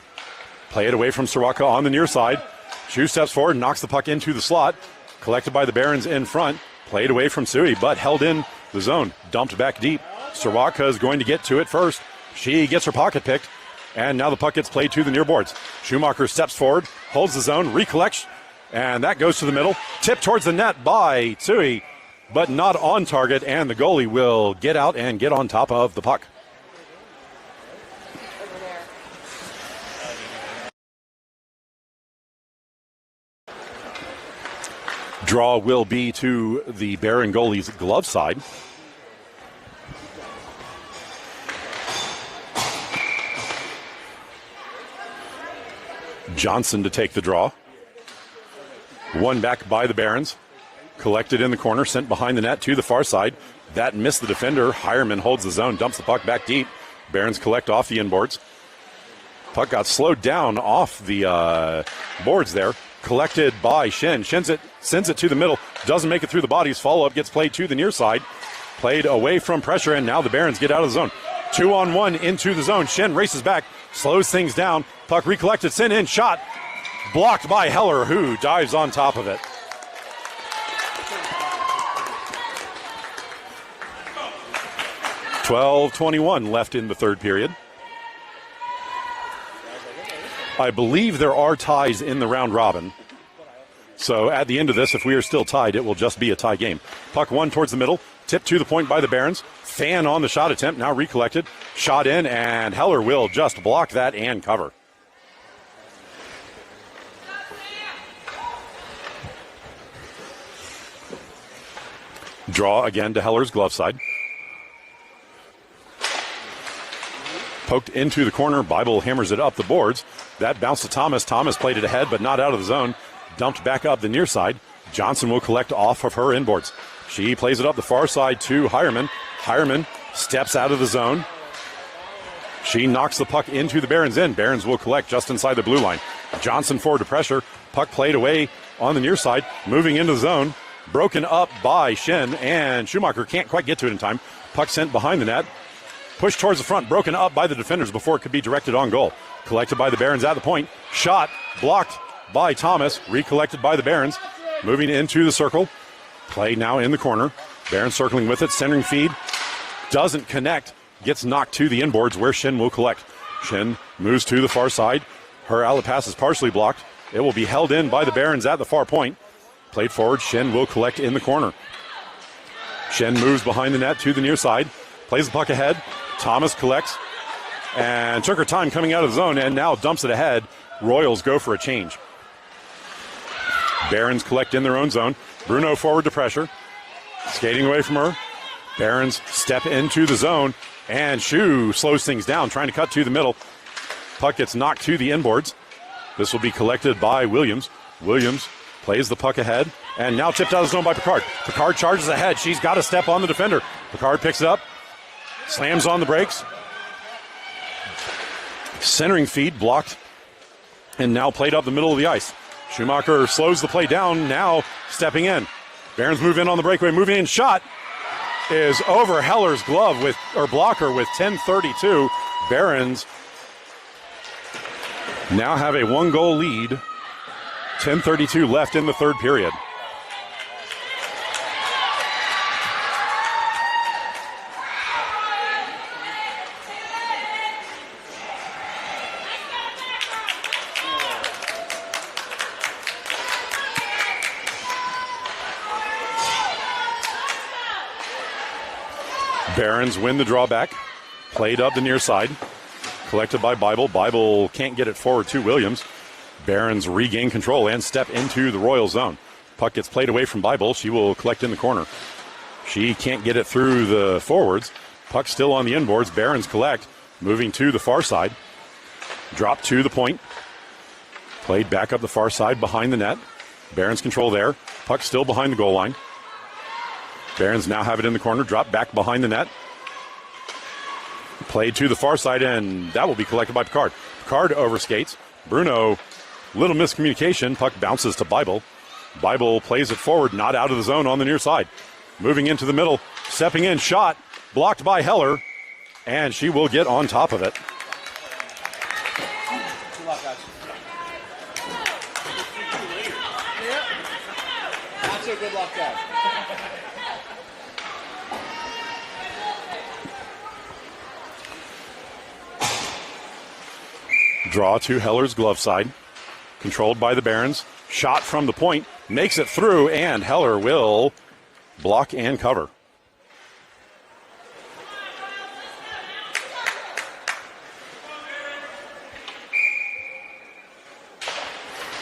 Play it away from Soraka on the near side. Shu steps forward, knocks the puck into the slot. Collected by the Barons in front. Played away from Tsui, but held in the zone. Dumped back deep. Soraka is going to get to it first. She gets her pocket picked, and now the puck gets played to the near boards. Schumacher steps forward, holds the zone, recollects, and that goes to the middle. Tipped towards the net by Tsui, but not on target, and the goalie will get out and get on top of the puck. Draw will be to the Baron goalie's glove side. Johnson to take the draw. One back by the Barons. Collected in the corner, sent behind the net to the far side. That missed the defender. Hireman holds the zone, dumps the puck back deep. Barons collect off the inboards. Puck got slowed down off the boards there. Collected by Shin. Sends it to the middle. Doesn't make it through the bodies. Follow-up gets played to the near side. Played away from pressure, and now the Barons get out of the zone. 2-on-1 into the zone. Shin races back, slows things down. Puck recollected, sent in, shot. Blocked by Heller, who dives on top of it. .21 left in the third period. I believe there are ties in the round robin. So at the end of this, if we are still tied, it will just be a tie game. Puck one towards the middle. Tipped to the point by the Barons. Fan on the shot attempt, now recollected. Shot in, and Heller will just block that and cover. Draw again to Heller's glove side. Poked into the corner. Bible hammers it up the boards. That bounced to Thomas. Thomas played it ahead, but not out of the zone. Dumped back up the near side. Johnson will collect off of her inboards. She plays it up the far side to Hireman. Hireman steps out of the zone. She knocks the puck into the Barons end. Barons will collect just inside the blue line. Johnson forward to pressure. Puck played away on the near side. Moving into the zone. Broken up by Shin, and Schumacher can't quite get to it in time. Puck sent behind the net. Pushed towards the front, broken up by the defenders before it could be directed on goal. Collected by the Barons at the point. Shot blocked by Thomas. Recollected by the Barons. Moving into the circle. Play now in the corner. Barons circling with it. Centering feed. Doesn't connect. Gets knocked to the inboards where Shin will collect. Shin moves to the far side. Her outlet pass is partially blocked. It will be held in by the Barons at the far point. Played forward. Shin will collect in the corner. Shin moves behind the net to the near side. Plays the puck ahead. Thomas collects and took her time coming out of the zone and now dumps it ahead. Royals go for a change. Barons collect in their own zone. Bruno forward to pressure. Skating away from her. Barons step into the zone and Shu slows things down, trying to cut to the middle. Puck gets knocked to the inboards. This will be collected by Williams. Williams plays the puck ahead and now tipped out of the zone by Picard. Picard charges ahead. She's got to step on the defender. Picard picks it up. Slams on the brakes. Centering feed blocked and now played up the middle of the ice. Schumacher slows the play down, now stepping in. Barons move in on the breakaway, moving in. Shot is over Heller's glove or blocker with 10:32. Barons now have a 1-goal lead. 10:32 left in the third period. Barons win the drawback. Played up the near side. Collected by Bible. Bible can't get it forward to Williams. Barons regain control and step into the Royal zone. Puck gets played away from Bible. She will collect in the corner. She can't get it through the forwards. Puck still on the inboards. Barons collect. Moving to the far side. Drop to the point. Played back up the far side behind the net. Barons control there. Puck still behind the goal line. Barons now have it in the corner, drop back behind the net. Played to the far side, and that will be collected by Picard. Picard overskates. Bruno, little miscommunication. Puck bounces to Bible. Bible plays it forward, not out of the zone on the near side. Moving into the middle, stepping in, shot, blocked by Heller, and she will get on top of it. Good luck, guys. Not so good luck, guys. Draw to Heller's glove side. Controlled by the Barons. Shot from the point. Makes it through, and Heller will block and cover.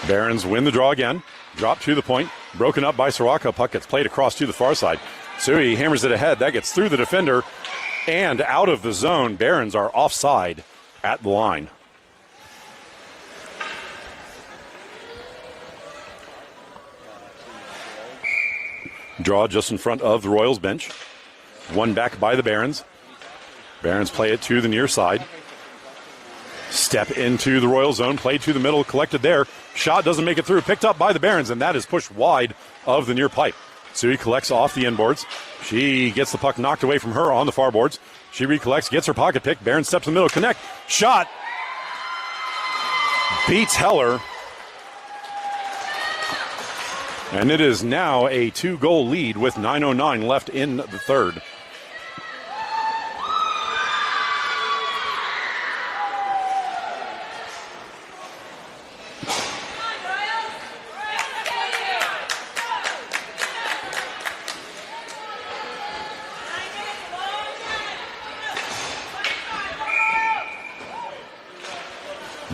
Barons win the draw again. Drop to the point. Broken up by Soraka. Puck gets played across to the far side. Sui hammers it ahead. That gets through the defender and out of the zone. Barons are offside at the line. Draw just in front of the Royals bench. One back by the Barons. Barons play it to the near side. Step into the Royal zone. Played to the middle. Collected there. Shot doesn't make it through. Picked up by the Barons, and that is pushed wide of the near pipe. Sui collects off the inboards. She gets the puck knocked away from her on the far boards. She recollects, gets her pocket pick. Barons steps in the middle. Connect. Shot. Beats Heller. And it is now a 2-goal lead with 9:09 left in the third.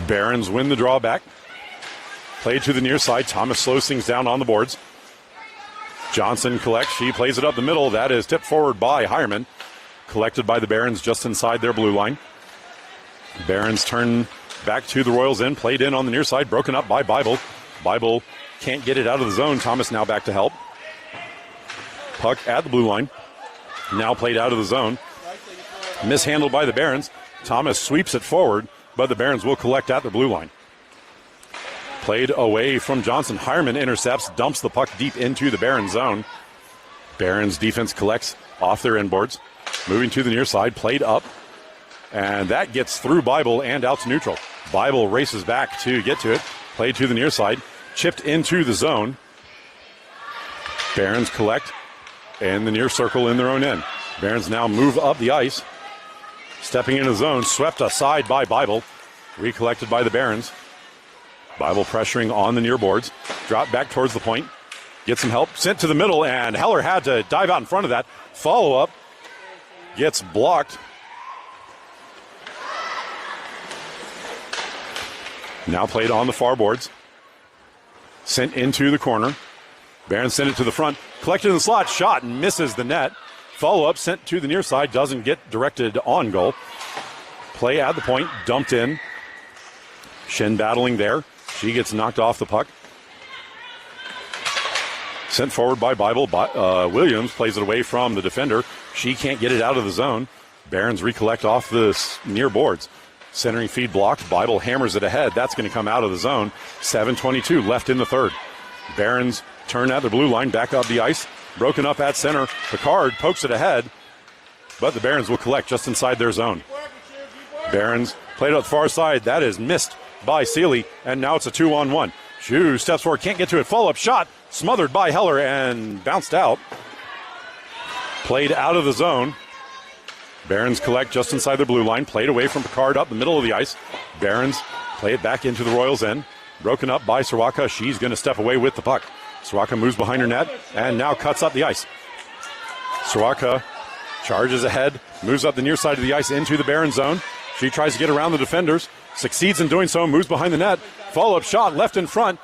Barons win the drawback. Played to the near side. Thomas slows things down on the boards. Johnson collects. She plays it up the middle. That is tipped forward by Hireman. Collected by the Barons just inside their blue line. Barons turn back to the Royals end. Played in on the near side. Broken up by Bible. Bible can't get it out of the zone. Thomas now back to help. Puck at the blue line. Now played out of the zone. Mishandled by the Barons. Thomas sweeps it forward, but the Barons will collect at the blue line. Played away from Johnson. Hireman intercepts, dumps the puck deep into the Barons zone. Barons defense collects off their inboards. Moving to the near side, played up. And that gets through Bible and out to neutral. Bible races back to get to it. Played to the near side, chipped into the zone. Barons collect in the near circle in their own end. Barons now move up the ice. Stepping into the zone, swept aside by Bible. Recollected by the Barons. Bible pressuring on the near boards. Dropped back towards the point. Gets some help. Sent to the middle, and Heller had to dive out in front of that. Follow-up gets blocked. Now played on the far boards. Sent into the corner. Barons sent it to the front. Collected in the slot. Shot and misses the net. Follow-up sent to the near side. Doesn't get directed on goal. Play at the point. Dumped in. Shin battling there. She gets knocked off the puck. Sent forward by Bible. Williams plays it away from the defender. She can't get it out of the zone. Barons recollect off the near boards. Centering feed blocked. Bible hammers it ahead. That's going to come out of the zone. 7:22 left in the third. Barons turn at the blue line, back up the ice. Broken up at center. Picard pokes it ahead, but the Barons will collect just inside their zone. Barons played up the far side. That is missed by Seeley, and now it's a 2-on-1. Shue steps forward, can't get to it. Follow-up shot, smothered by Heller and bounced out. Played out of the zone. Barons collect just inside the blue line. Played away from Picard up the middle of the ice. Barons play it back into the Royals' end. Broken up by Soraka. She's going to step away with the puck. Soraka moves behind her net and now cuts up the ice. Soraka charges ahead, moves up the near side of the ice into the Barons zone. She tries to get around the defenders, succeeds in doing so, moves behind the net. Follow-up shot left in front.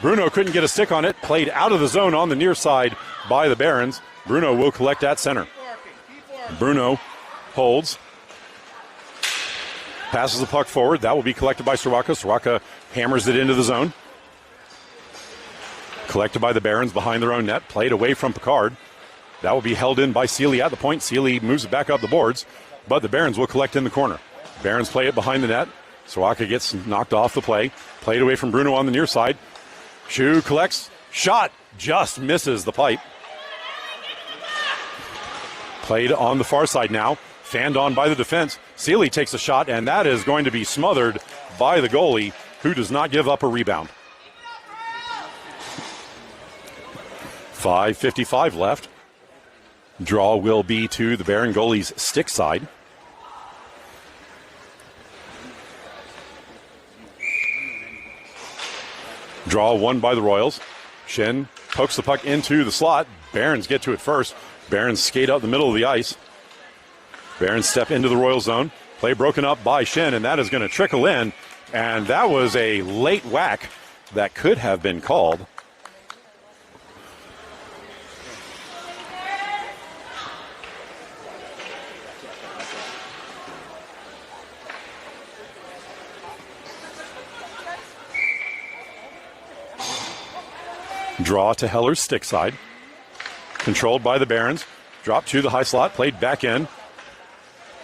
Bruno couldn't get a stick on it. Played out of the zone on the near side by the Barons. Bruno will collect at center. Bruno holds. Passes the puck forward. That will be collected by Soraka. Soraka hammers it into the zone. Collected by the Barons behind their own net. Played away from Picard. That will be held in by Seeley at the point. Seeley moves it back up the boards, but the Barons will collect in the corner. Barons play it behind the net. Soraka gets knocked off the play. Played away from Bruno on the near side. Shue collects. Shot just misses the pipe. Played on the far side now. Fanned on by the defense. Seeley takes a shot, and that is going to be smothered by the goalie, who does not give up a rebound. 5:55 left. Draw will be to the Baron goalie's stick side. Draw won by the Royals. Shin pokes the puck into the slot. Barons get to it first. Barons skate up the middle of the ice. Barons step into the Royal zone. Play broken up by Shin, and that is going to trickle in. And that was a late whack that could have been called. Draw to Heller's stick side. Controlled by the Barons. Drop to the high slot. Played back in.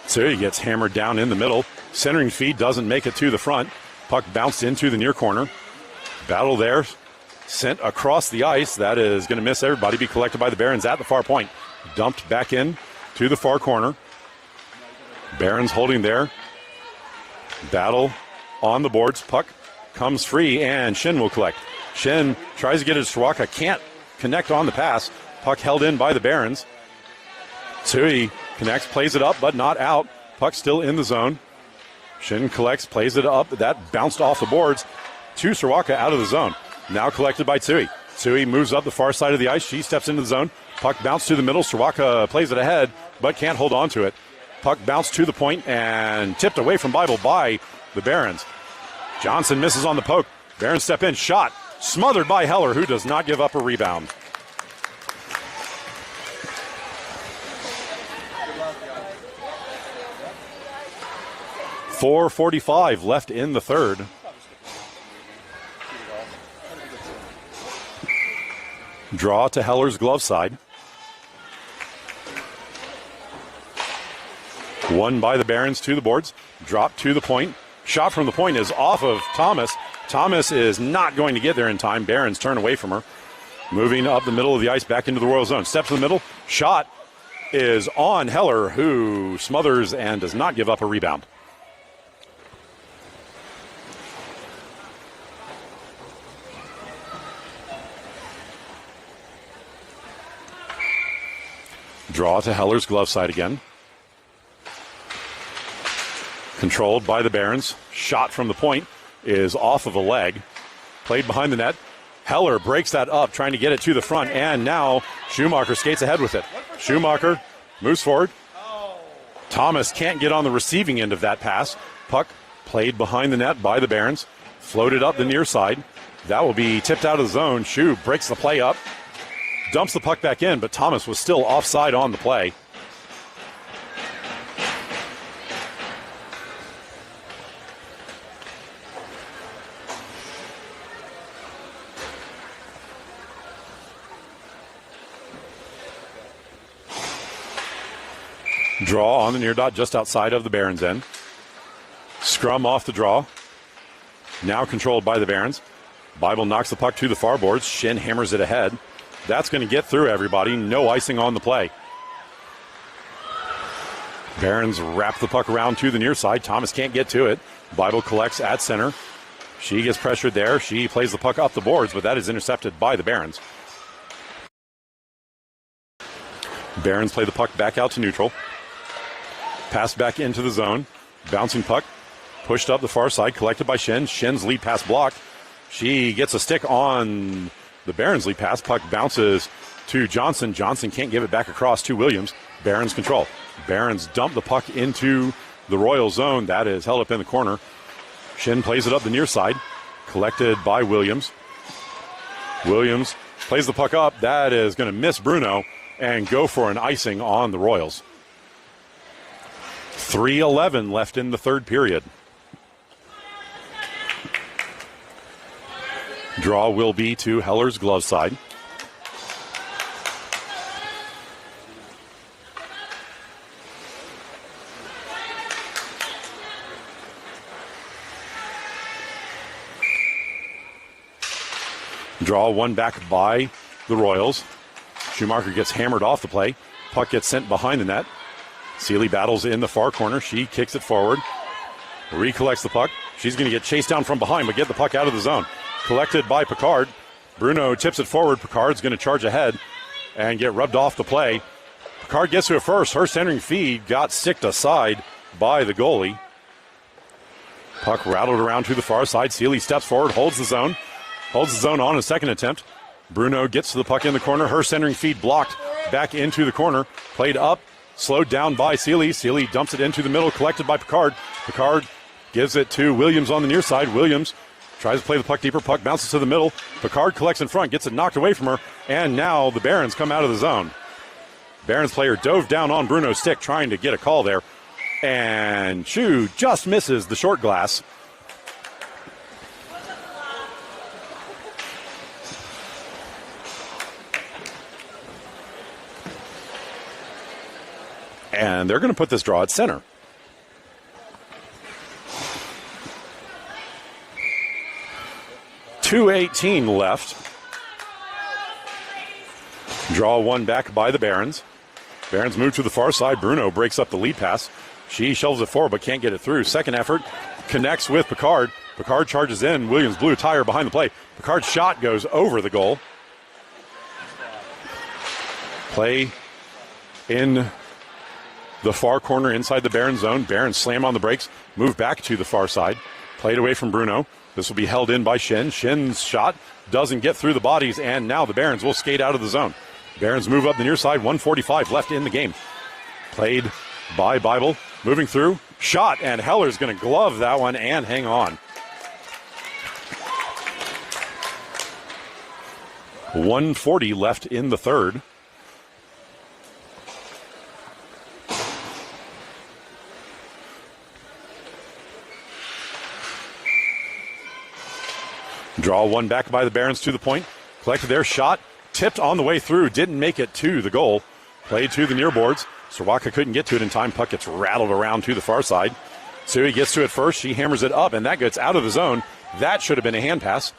So he gets hammered down in the middle. Centering feed doesn't make it to the front. Puck bounced into the near corner. Battle there. Sent across the ice. That is going to miss everybody. Be collected by the Barons at the far point. Dumped back in to the far corner. Barons holding there. Battle on the boards. Puck comes free and Shin will collect. Shin tries to get it to Soraka. Can't connect on the pass. Puck held in by the Barons. Tsui connects, plays it up, but not out. Puck still in the zone. Shin collects, plays it up. That bounced off the boards to Soraka out of the zone. Now collected by Tsui. Tsui moves up the far side of the ice. She steps into the zone. Puck bounced to the middle. Soraka plays it ahead, but can't hold on to it. Puck bounced to the point and tipped away from Bible by the Barons. Johnson misses on the poke. Barons step in, shot. Smothered by Heller, who does not give up a rebound. .445 left in the third. Draw to Heller's glove side. Won by the Barons to the boards. Drop to the point. Shot from the point is off of Thomas. Thomas is not going to get there in time. Barons turn away from her. Moving up the middle of the ice back into the Royal zone. Steps to the middle. Shot is on Heller, who smothers and does not give up a rebound. Draw to Heller's glove side again. Controlled by the Barons. Shot from the point is off of a leg. Played behind the net. Heller breaks that up, trying to get it to the front, and now Schumacher skates ahead with it. Schumacher moves forward. Thomas can't get on the receiving end of that pass. Puck played behind the net by the Barons. Floated up the near side. That will be tipped out of the zone. Schu breaks the play up. Dumps the puck back in, but Thomas was still offside on the play. Draw on the near dot just outside of the Barons' end. Scrum off the draw. Now controlled by the Barons. Bible knocks the puck to the far boards. Shin hammers it ahead. That's going to get through everybody. No icing on the play. Barons wrap the puck around to the near side. Thomas can't get to it. Bible collects at center. She gets pressured there. She plays the puck up the boards, but that is intercepted by the Barons. Barons play the puck back out to neutral. Pass back into the zone. Bouncing puck. Pushed up the far side. Collected by Shin. Shin's lead pass blocked. She gets a stick on the Barons lead pass. Puck bounces to Johnson. Johnson can't give it back across to Williams. Barons control. Barons dump the puck into the Royal zone. That is held up in the corner. Shin plays it up the near side. Collected by Williams. Williams plays the puck up. That is going to miss Bruno and go for an icing on the Royals. 3:11 left in the third period. Draw will be to Heller's glove side. Draw one back by the Royals. Schumacher gets hammered off the play. Puck gets sent behind the net. Seeley battles in the far corner. She kicks it forward. Recollects the puck. She's going to get chased down from behind, but get the puck out of the zone. Collected by Picard. Bruno tips it forward. Picard's going to charge ahead and get rubbed off the play. Picard gets to it first. Her centering feed got sticked aside by the goalie. Puck rattled around to the far side. Seeley steps forward, holds the zone. Holds the zone on a second attempt. Bruno gets to the puck in the corner. Her centering feed blocked back into the corner. Played up. Slowed down by Seeley. Seeley dumps it into the middle, collected by Picard. Picard gives it to Williams on the near side. Williams tries to play the puck deeper. Puck bounces to the middle. Picard collects in front, gets it knocked away from her, and now the Barons come out of the zone. Barons player dove down on Bruno's stick, trying to get a call there, and Schu just misses the short glass. And they're going to put this draw at center. .218 left. Draw one back by the Barons. Barons move to the far side. Bruno breaks up the lead pass. She shovels it forward but can't get it through. Second effort connects with Picard. Picard charges in. Williams blue tire behind the play. Picard's shot goes over the goal. Play in the far corner inside the Barons zone. Barons slam on the brakes, move back to the far side. Played away from Bruno. This will be held in by Shin. Shin's shot doesn't get through the bodies, and now the Barons will skate out of the zone. Barons move up the near side, 1:45 left in the game. Played by Bible, moving through. Shot, and Heller's going to glove that one and hang on. 1:40 left in the third. Draw one back by the Barons to the point. Collected their shot. Tipped on the way through. Didn't make it to the goal. Played to the near boards. Sawaka couldn't get to it in time. Puck gets rattled around to the far side. Sui gets to it first. She hammers it up, and that gets out of the zone. That should have been a hand pass.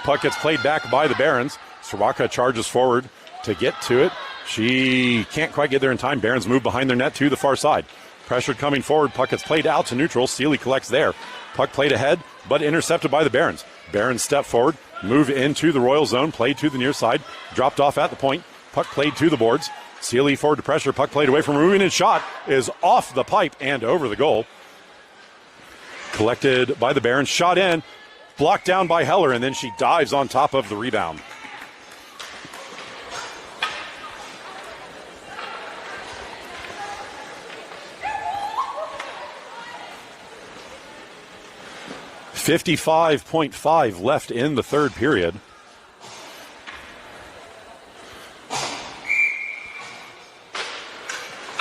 Puck gets played back by the Barons. Soroka charges forward to get to it. She can't quite get there in time. Barons move behind their net to the far side. Pressured coming forward. Puck gets played out to neutral. Seeley collects there. Puck played ahead, but intercepted by the Barons. Barons step forward, move into the Royal zone, played to the near side, dropped off at the point. Puck played to the boards. Seeley forward to pressure. Puck played away from moving, and shot is off the pipe and over the goal. Collected by the Barons. Shot in, blocked down by Heller, and then she dives on top of the rebound. .5 left in the third period.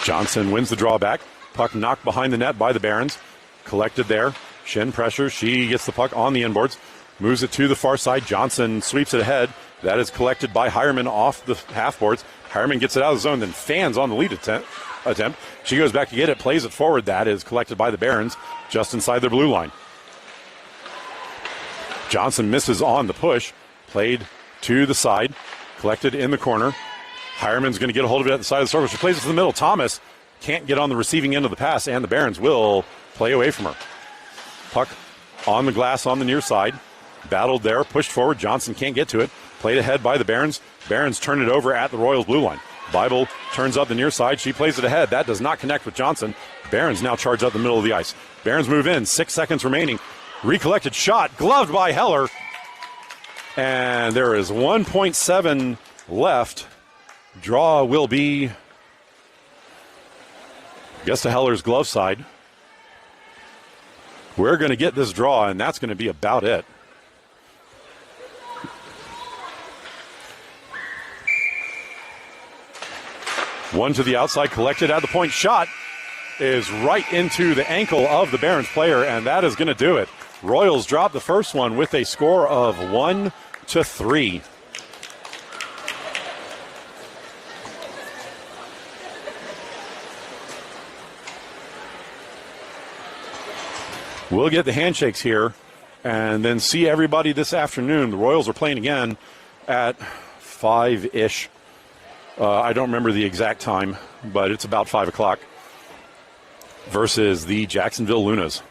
Johnson wins the drawback. Puck knocked behind the net by the Barons. Collected there. Shin pressure. She gets the puck on the inboards. Moves it to the far side. Johnson sweeps it ahead. That is collected by Hireman off the half boards. Hireman gets it out of the zone, then fans on the lead attempt. She goes back to get it, plays it forward. That is collected by the Barons just inside their blue line. Johnson misses on the push. Played to the side. Collected in the corner. Hireman's going to get a hold of it at the side of the circle. She plays it to the middle. Thomas can't get on the receiving end of the pass, and the Barons will play away from her. Puck on the glass on the near side. Battled there, pushed forward. Johnson can't get to it. Played ahead by the Barons. Barons turn it over at the Royals blue line. Bible turns up the near side. She plays it ahead. That does not connect with Johnson. Barons now charge up the middle of the ice. Barons move in. 6 seconds remaining. Recollected shot, gloved by Heller. And there is 1.7 left. Draw will be, I guess, to Heller's glove side. We're going to get this draw, and that's going to be about it. One to the outside, collected at the point. Shot is right into the ankle of the Barons player, and that is going to do it. Royals drop the first one with a score of 1-3. We'll get the handshakes here and then see everybody this afternoon. The Royals are playing again at 5-ish. I don't remember the exact time, but it's about 5 o'clock versus the Jacksonville Lunas.